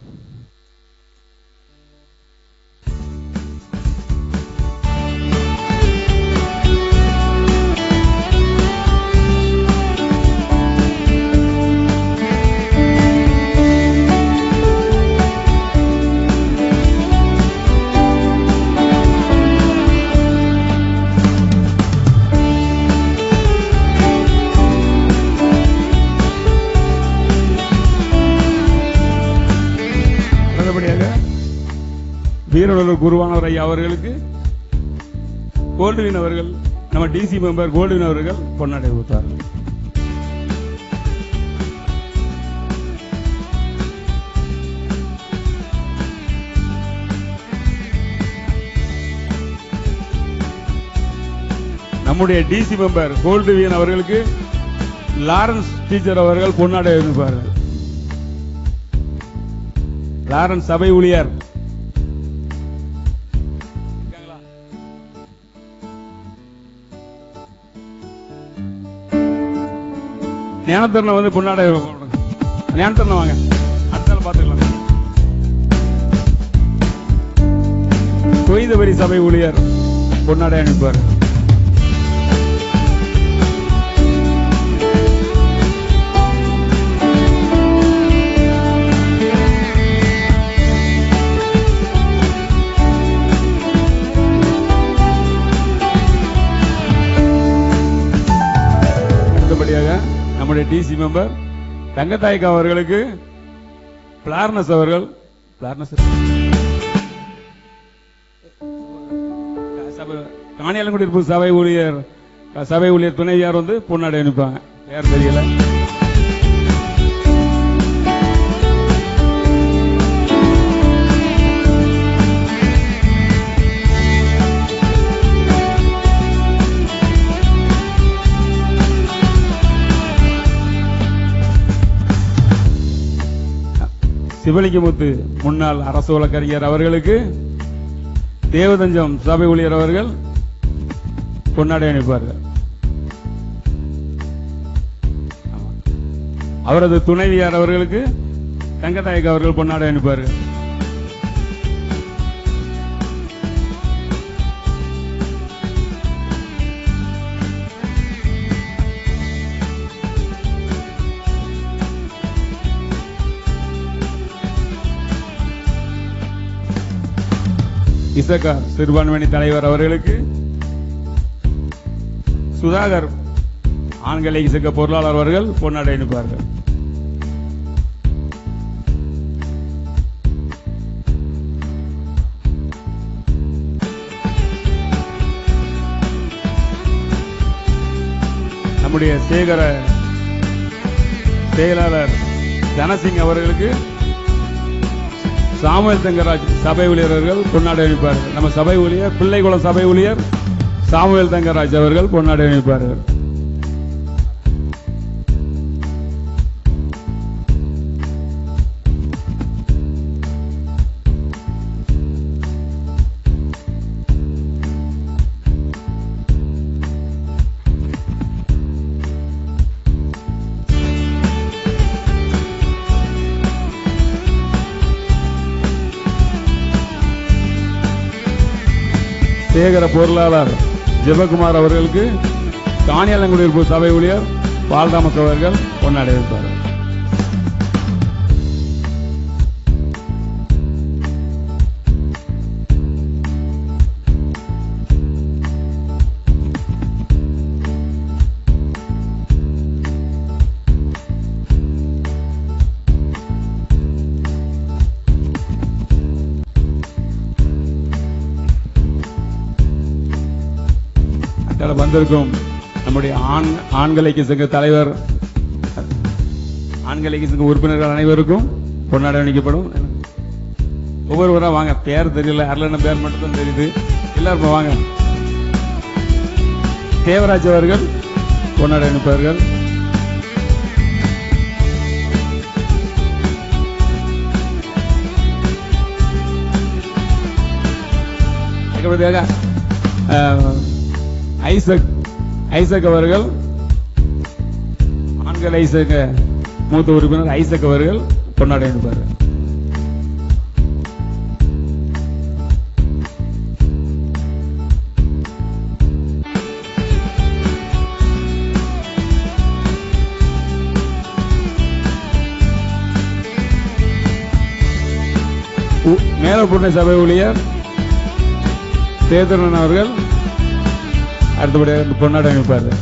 வீரநல்லூர் குருவானவர் ஐயா அவர்களுக்கு கோல்டுவின் அவர்கள், நம்ம டிசி மெம்பர் கோல்டுவின் அவர்கள் பொன்னாடை ஊத்தார்கள். நம்முடைய டிசி மெம்பர் கோல்டுவின் அவர்களுக்கு லாரன்ஸ் டீச்சர் அவர்கள் பொன்னாடை அணிவிப்பார்கள். லாரன்ஸ் சபை ஊழியர் ஞானத்தரணை வந்து பொன்னாடை ஞானத்தரணை வாங்க, அடுத்தால பாத்துக்கலாம். கொய்தவரி சபை ஊழியர் பொன்னாடை அணிப்பார். அடுத்தபடியாக நம்முடைய டிசி மெம்பர் தங்கத்தாய்க்கா அவர்களுக்கு பிளார்னஸ் அவர்கள் காணியாலங்குடியிருப்பு சபை ஊழியர் துணைவியார் வந்து பொன்னாடை அனுப்பாங்க. யார் தெரியல. சிவலிங்கமுத்து முன்னாள் அரசு வழக்கறிஞர் அவர்களுக்கு தேவதஞ்சம் சபை ஊழியர் அவர்கள் பொன்னாடை அணிப்பார்கள். அவரது துணைவியார் அவர்களுக்கு தங்கத்தாய்க்கு அவர்கள் பொன்னாடை அணிப்பார்கள். இசக்கார் சிறுபான்மையணி தலைவர் அவர்களுக்கு சுதாகர் ஆண்கள் சங்க பொருளாளர் அவர்கள் பொன்னாடை அணிவிப்பார்கள். நம்முடைய சேகர செயலாளர் தனசிங் அவர்களுக்கு சாமுவேல் தங்கராஜ் சபை ஊழியர்கள் பொன்னாடை அணிவிப்பார்கள். நம்ம சபை ஊழியர் பிள்ளைகுளம் சபை ஊழியர் சாமுவேல் தங்கராஜ் அவர்கள் பொன்னாடை அணிவிப்பார்கள். சேகர பொருளாளர் ஜெபகுமார் அவர்களுக்கு காணியாலங்குடியிருப்பு சபை ஊழியர் பால்ராமஸ் அவர்கள் பொன்னாடை அணிவிப்பார்கள். வந்திருக்கும் நம்முடைய ஆண்கள் ஐக்கிய சங்க தலைவர், ஆண்கள் ஐக்கிய சங்க உறுப்பினர்கள் அனைவருக்கும் பொன்னாடை அணிவிக்கப்படும். ஒவ்வொருவரா வாங்க, பேர் தெரியல, அருளன பேர் மட்டும் தான் தெரியுது. எல்லாரும் வாங்க. தேவராஜ் அவர்கள் பொன்னாடை அணிவிப்பார்கள். ஐசக் அவர்கள் ஆண்கள் ஐசக் மூத்த உறுப்பினர் ஐசக் அவர்கள் பொன்னாடை அணிவிப்பார்கள். மேலப்புண்ணை சபை ஊழியர் சேதரன் அவர்கள் அடுத்தபடியாக பொன்னாடை அணிவிப்பார்கள்.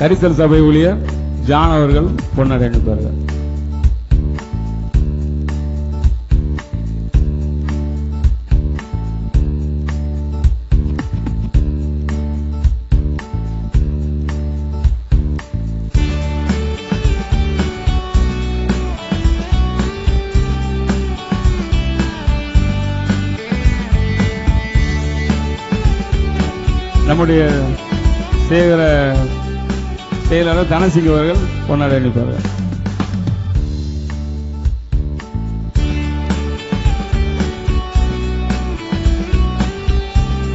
கரிசல் சபை ஊழியர் ஜான் அவர்கள் பொன்னாடை அணிவிப்பார்கள். நம்முடைய சேகர செயலாளர் தனசிங் அவர்கள் பொன்னாடை அணிவிப்பார்கள்.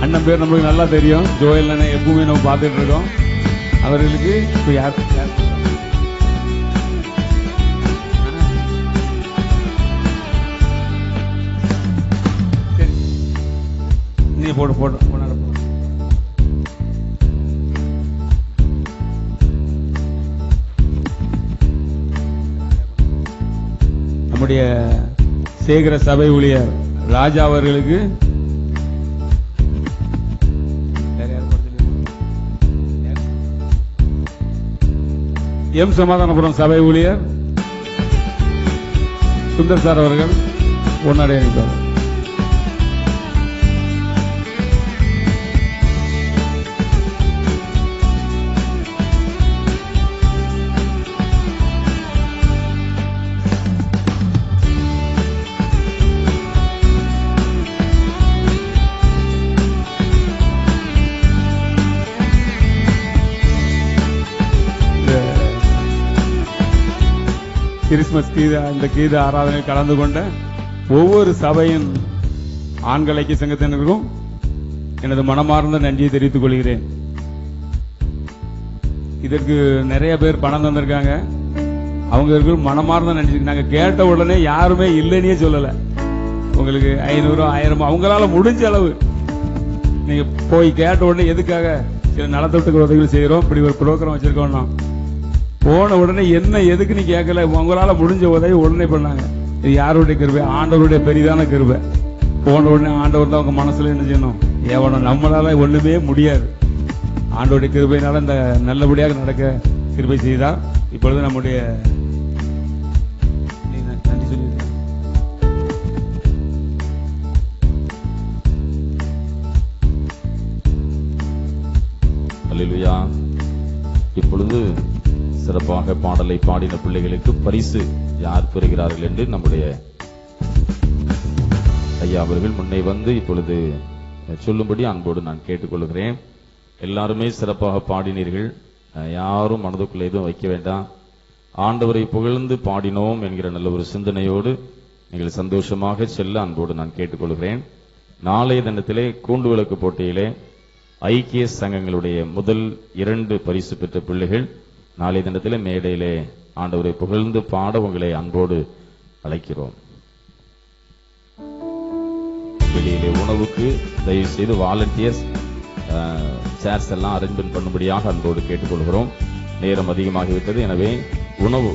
அண்ணன் பேர் நமக்கு நல்லா தெரியும், ஜோயல் அண்ணன் எப்பவுமே நம்ம பார்த்துட்டு இருக்கோம். அவர்களுக்கு இப்ப யார் நீ போட்டு போட்டு நம்முடைய சேகர சபை ஊழியர் ராஜா அவர்களுக்கு எம் சமாதானபுரம் சபை ஊழியர் சுந்தர் சார் அவர்கள் பொன்னாடை அணிவிப்பார்கள். கிறிஸ்துமஸ் இந்த கீத ஆராதனையில் கலந்து கொண்ட ஒவ்வொரு சபையின் ஆண்கள் ஐக்கிய சங்கத்தினருக்கும் எனது மனமார்ந்த நன்றியை தெரிவித்துக் கொள்கிறேன். இதற்கு நிறைய பேர் பணம் தந்திருக்காங்க, அவங்க மனமார்ந்த நன்றி. நாங்க கேட்ட உடனே யாருமே இல்லைன்னே சொல்லல. உங்களுக்கு 500 1000 அவங்களால முடிஞ்ச அளவு நீங்க போய் கேட்ட உடனே எதுக்காக சில நலத்திட்ட உதவிகள் செய்யறோம். இப்படி ஒரு ப்ரோக்ராம் வச்சிருக்கோம்னா போன உடனே என்ன எதுக்குன்னு கேட்கல, உங்களால முடிஞ்ச உதவி உடனே பண்ணாங்க. இது யாருடைய கிருபை? ஆண்டவருடைய பெரிதான கிருபை. போன உடனே ஆண்டவர் தான் உங்க மனசுல என்ன செய்யணும்? எவனோ நம்மளால ஒண்ணுமே முடியாது. ஆண்டவருடைய கிருபையினால இந்த நல்லபடியாக நடக்க கிருபை செய்தார். இப்பொழுது நம்முடைய நன்றி சொல்லி அல்லேலூயா. இப்பொழுது சிறப்பாக பாடலை பாடின பிள்ளைகளுக்கு பரிசு யார் பெறுகிறார்கள் என்று நம்முடைய ஐயா அவர்கள் முன்னே வந்து இப்பொழுது சொல்லும்படி அன்போடு நான் கேட்டுக்கொள்கிறேன். எல்லாருமே சிறப்பாக பாடினீர்கள். யாரும் மனதுக்குள்ள எதுவும் வைக்க வேண்டாம். ஆண்டவரை புகழ்ந்து பாடினோம் என்கிற நல்ல ஒரு சிந்தனையோடு நீங்கள் சந்தோஷமாக செல்ல அன்போடு நான் கேட்டுக்கொள்கிறேன். நாளைய தினத்திலே கூண்டு விளக்கு போட்டியிலே ஐக்கிய சங்கங்களுடைய முதல் 2 பரிசு பெற்ற பிள்ளைகள் நாளைய தினத்திலே மேடையிலே ஆண்டவரை புகழ்ந்து பாட உங்களை அன்போடு அழைக்கிறோம். வெளியிலே உணவுக்கு தயவு செய்து வாலண்டியர்ஸ் சேர்ஸ் எல்லாம் அரேஞ்ச்மெண்ட் பண்ணும்படியாக அன்போடு கேட்டுக்கொள்கிறோம். நேரம் அதிகமாகிவிட்டது. எனவே உணவு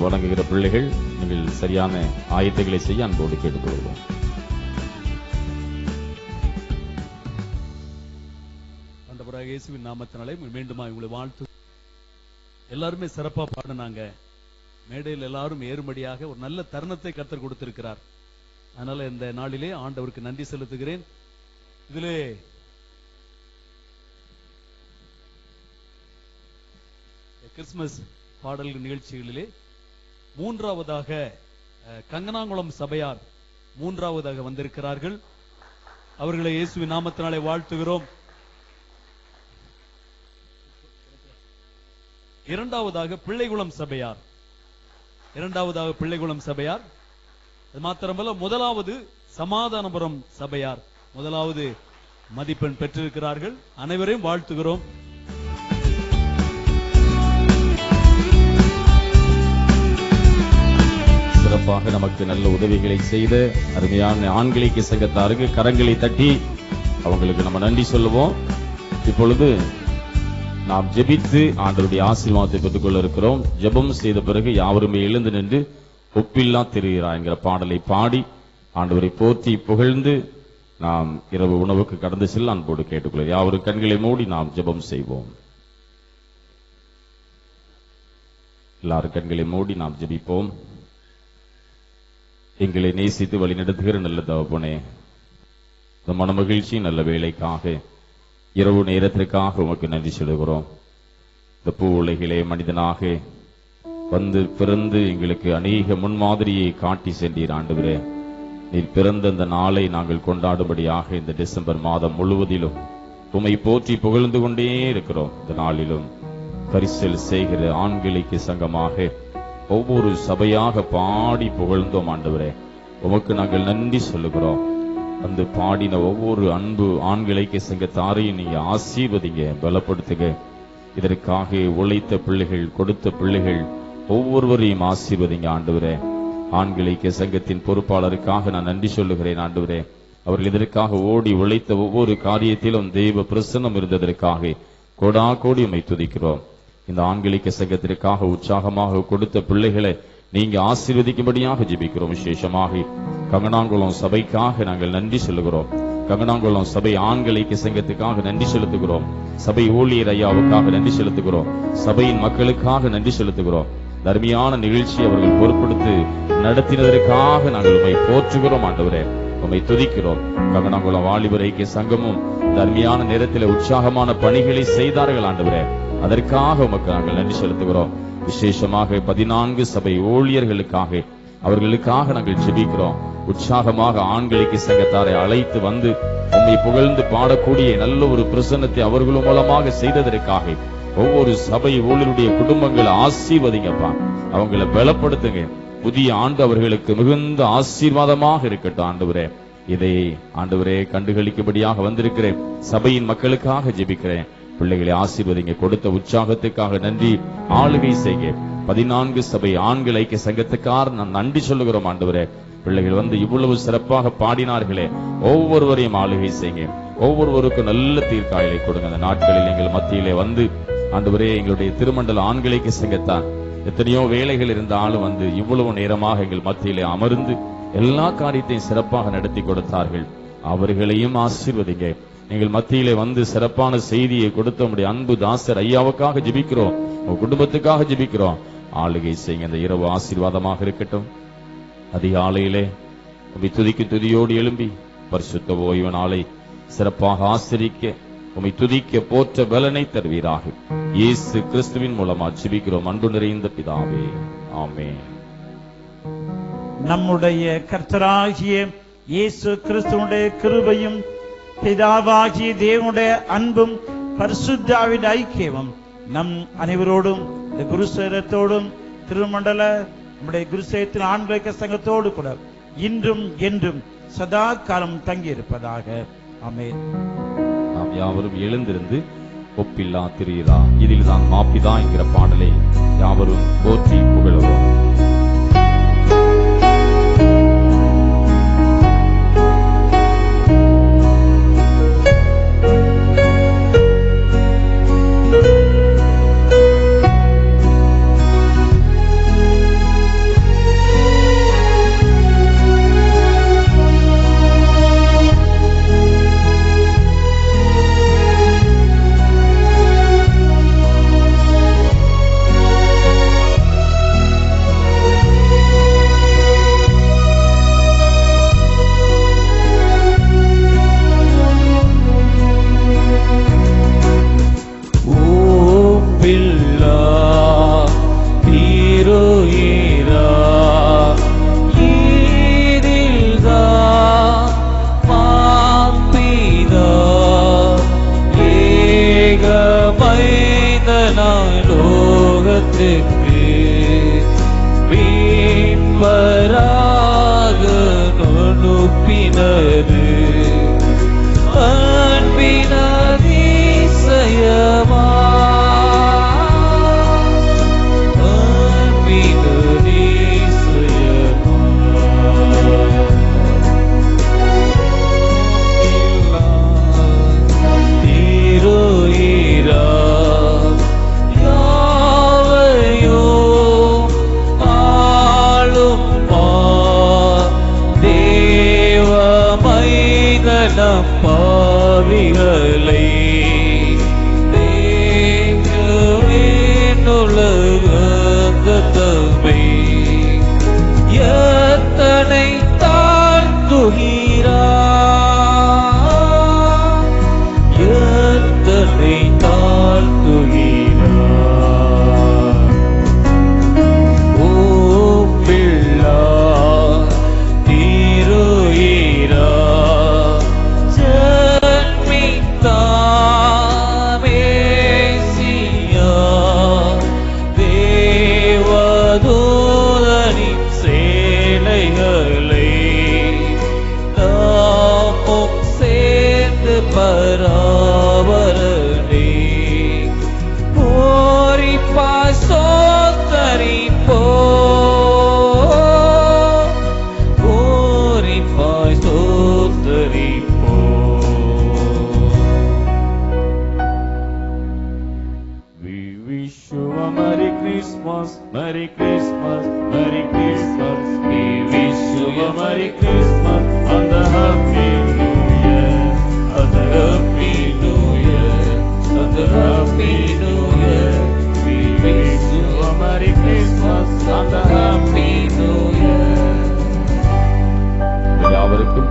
வழங்குகிற பிள்ளைகள் நீங்கள் சரியான ஆயத்தங்களை செய்ய அன்போடு கேட்டுக்கொள்கிறோம். ஆண்டவராகிய இயேசுவின் நாமத்தினாலே மீண்டுமா உங்களை வாழ்த்து. எல்லாருமே சிறப்பா பாடினாங்க. மேடையில் எல்லாரும் ஏறும்படியாக ஒரு நல்ல தருணத்தை கர்த்தர் கொடுத்திருக்கிறார். அதனால இந்த நாளிலே ஆண்டவருக்கு நன்றி செலுத்துகிறேன். இதிலே கிறிஸ்துமஸ் பாடல் நிகழ்ச்சிகளிலே 3ஆவதாக கங்கனாங்குளம் சபையார் 3ஆவதாக வந்திருக்கிறார்கள். அவர்களை இயேசுவின் நாமத்தினாலே வாழ்த்துகிறோம். 2ஆவதாக பிள்ளைகுளம் சபையார். அது மாத்திரமல்ல, 1வது சமாதானபுரம் சபையார் 1வது மதிப்பெண் பெற்றிருக்கிறார்கள். அனைவரையும் வாழ்த்துகிறோம். சிறப்பாக நமக்கு நல்ல உதவிகளை செய்த அருமையான ஆண்களுக்கு சங்கத்தாருக்கு கரங்களை தட்டி அவங்களுக்கு நம்ம நன்றி சொல்லுவோம். இப்பொழுது நாம் ஜெபித்து ஆண்டவருடைய ஆசீர்வாதத்தை பெற்றுக்கொள்ள இருக்கிறோம். ஜெபம் செய்த பிறகு யாவருமே எழுந்து நின்று ஒப்பில்லா திருகிறார் என்கிற பாடலை பாடி ஆண்டவரை போற்றி புகழ்ந்து நாம் இரவு உணவுக்கு கடந்து செல்ல அன்போடு கேட்டுக்கொள்ள யாவரும் கண்களை மூடி நாம் ஜெபம் செய்வோம். எல்லாரும் கண்களை மூடி நாம் ஜெபிப்போம். எங்களை நேசித்து வழி நடத்துகிற நல்ல தகப்பனே, இந்த மனமகிழ்ச்சி நல்ல வேலைக்காக இரவு நேரத்திற்காக உமக்கு நன்றி சொல்கிறோம். இந்த பூ உலகிலே மனிதனாக வந்து பிறந்து எங்களுக்கு அநேக முன்மாதிரியை காட்டி சென்றீர் ஆண்டவரே. நீர் பிறந்த இந்த நாளை நாங்கள் கொண்டாடும்படியாக இந்த டிசம்பர் மாதம் முழுவதிலும் உம்மை போற்றி புகழ்ந்து கொண்டே இருக்கிறோம். இந்த நாளிலும் பரிசல் செய்கிற ஆண்களுக்கு சங்கமாக ஒவ்வொரு சபையாக பாடி புகழ்ந்தோம் ஆண்டவரே. உமக்கு நாங்கள் நன்றி சொல்லுகிறோம். அந்த பாடின ஒவ்வொரு அன்பு ஆண்களுக்கு சங்கத்தாரையும் நீங்க ஆசீர்வதிங்க, பலப்படுத்துங்க. இதற்காக உழைத்த பிள்ளைகள், கொடுத்த பிள்ளைகள் ஒவ்வொருவரையும் ஆசீர்வதிங்க ஆண்டவரே. ஆண்களுக்கு சங்கத்தின் பொறுப்பாளருக்காக நான் நன்றி சொல்லுகிறேன் ஆண்டவரே. அவர்கள் இதற்காக ஓடி உழைத்த ஒவ்வொரு காரியத்திலும் தெய்வ பிரசன்னம் இருந்ததற்காக கோடா கோடி உம்மை துதிக்கிறோம். இந்த ஆண்களுக்கு சங்கத்திற்காக உற்சாகமாக கொடுத்த பிள்ளைகளை நீங்க ஆசீர்வதிக்கும்படியாக ஜெபிக்கிறோம். விசேஷமாக கங்கனாங்குளம் சபைக்காக நாங்கள் நன்றி சொல்லுகிறோம். கங்கனாங்குளம் சபை ஆண்களுக்கு சங்கத்துக்காக நன்றி செலுத்துகிறோம். சபை ஊழியர் ஐயாவுக்காக நன்றி செலுத்துகிறோம். சபையின் மக்களுக்காக நன்றி செலுத்துகிறோம். தர்மியான நிகழ்ச்சி அவர்கள் பொறுப்படுத்தி நடத்தினதற்காக நாங்கள் உம்மை போற்றுகிறோம் ஆண்டவரே. உம்மை துதிக்கிறோம். கங்கனாங்குளம் வாலிபர் ஐக்கிய சங்கமும் தர்மியான நேரத்தில் உற்சாகமான பணிகளை செய்தார்கள் ஆண்டவரே. அதற்காக உமக்கு நாங்கள் நன்றி செலுத்துகிறோம். விசேஷமாக 14 சபை ஊழியர்களுக்காக அவர்களுக்காக நாங்கள் ஜெபிக்கிறோம். உற்சாகமாக ஆண்களுக்கு சங்கத்தாரை அழைத்து வந்து உம்மை புகழ்ந்து பாடக்கூடிய நல்ல ஒரு பிரசன்னத்தை அவர்கள் மூலமாக செய்ததற்காக ஒவ்வொரு சபை ஊழியருடைய குடும்பங்களை ஆசீர்வதிங்கப்பா. அவங்களை பலப்படுத்துங்க. புதிய ஆண்டு அவர்களுக்கு மிகுந்த ஆசீர்வாதமாக இருக்கட்டும் ஆண்டவரே. இதை ஆண்டவரே கண்டுகளிக்கும்படியாக வந்திருக்கிறேன். சபையின் மக்களுக்காக ஜெபிக்கிறேன். பிள்ளைகளை ஆசீர்வதிங்க. கொடுத்த உற்சாகத்துக்காக நன்றி. ஆளுகை செய்ய 14 சபை ஆண்கள் ஐக்கிய சங்கத்துக்காக நான் நன்றி சொல்லுகிறோம் ஆண்டவரே. பிள்ளைகள் வந்து இவ்வளவு சிறப்பாக பாடினார்களே, ஒவ்வொருவரையும் ஆளுகை செய்யுங்க. ஒவ்வொருவருக்கும் நல்ல தீர்க்காயலை கொடுங்க. அந்த நாட்களில் எங்கள் மத்தியிலே வந்து ஆண்டவரே, எங்களுடைய திருமண்டல ஆண்களுக்கு சங்கத்தான் எத்தனையோ வேலைகள் இருந்தாலும் வந்து இவ்வளவு நேரமாக எங்கள் மத்தியிலே அமர்ந்து எல்லா காரியத்தையும் சிறப்பாக நடத்தி கொடுத்தார்கள். அவர்களையும் ஆசீர்வதிங்க. எங்கள் மத்தியிலே வந்து சிறப்பான செய்தியை கொடுத்த உடைய அன்பு தாசர் ஐயாவுக்காக ஜெபிக்கிறோம், உங்க குடும்பத்துக்காக ஜெபிக்கிறோம். ஆளுகை செய்யுங்க. இந்த இரவு ஆசீர்வாதமாக இருக்கட்டும். அதிகாலையிலே உம்மை துதிக்கு துதியோடு எழும்பி பரிசுத்த ஓய்வு நாளை சிறப்பாக ஆசரிக்க உம்மை துதிக்க போற்ற பலனை தருவீராக. இயேசு கிறிஸ்துவின் மூலமா ஜெபிக்கிறோம் அன்பு நிறைந்த பிதாவே, ஆமென். நம்முடைய கர்த்தராகிய இயேசு கிறிஸ்துவுடைய கிருபையும் பிதாவாகிய தேவனுடைய அன்பும் பரிசுத்தாவின் ஐக்கியமும் நம் அனைவரோடும் இந்த குருசேரத்தோடும் திருமண்டல நம்முடைய குருசேரத்தின் ஆண்களுக்கு சங்கத்தோடு கூட இன்றும் என்றும் சதா காலம் தங்கி இருப்பதாக. ஆமென். நாம் யாவரும் எழுந்திருந்து ஒப்பில்லா திரியரா இதில் தான் மாப்பிதா என்கிற பாடலை யாவரும் போற்றி புகழுவோம்.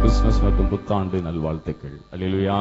கிறிஸ்துமஸ் மற்றும் புத்தாண்டு நல்வாழ்த்துக்கள். அல்லேலூயா.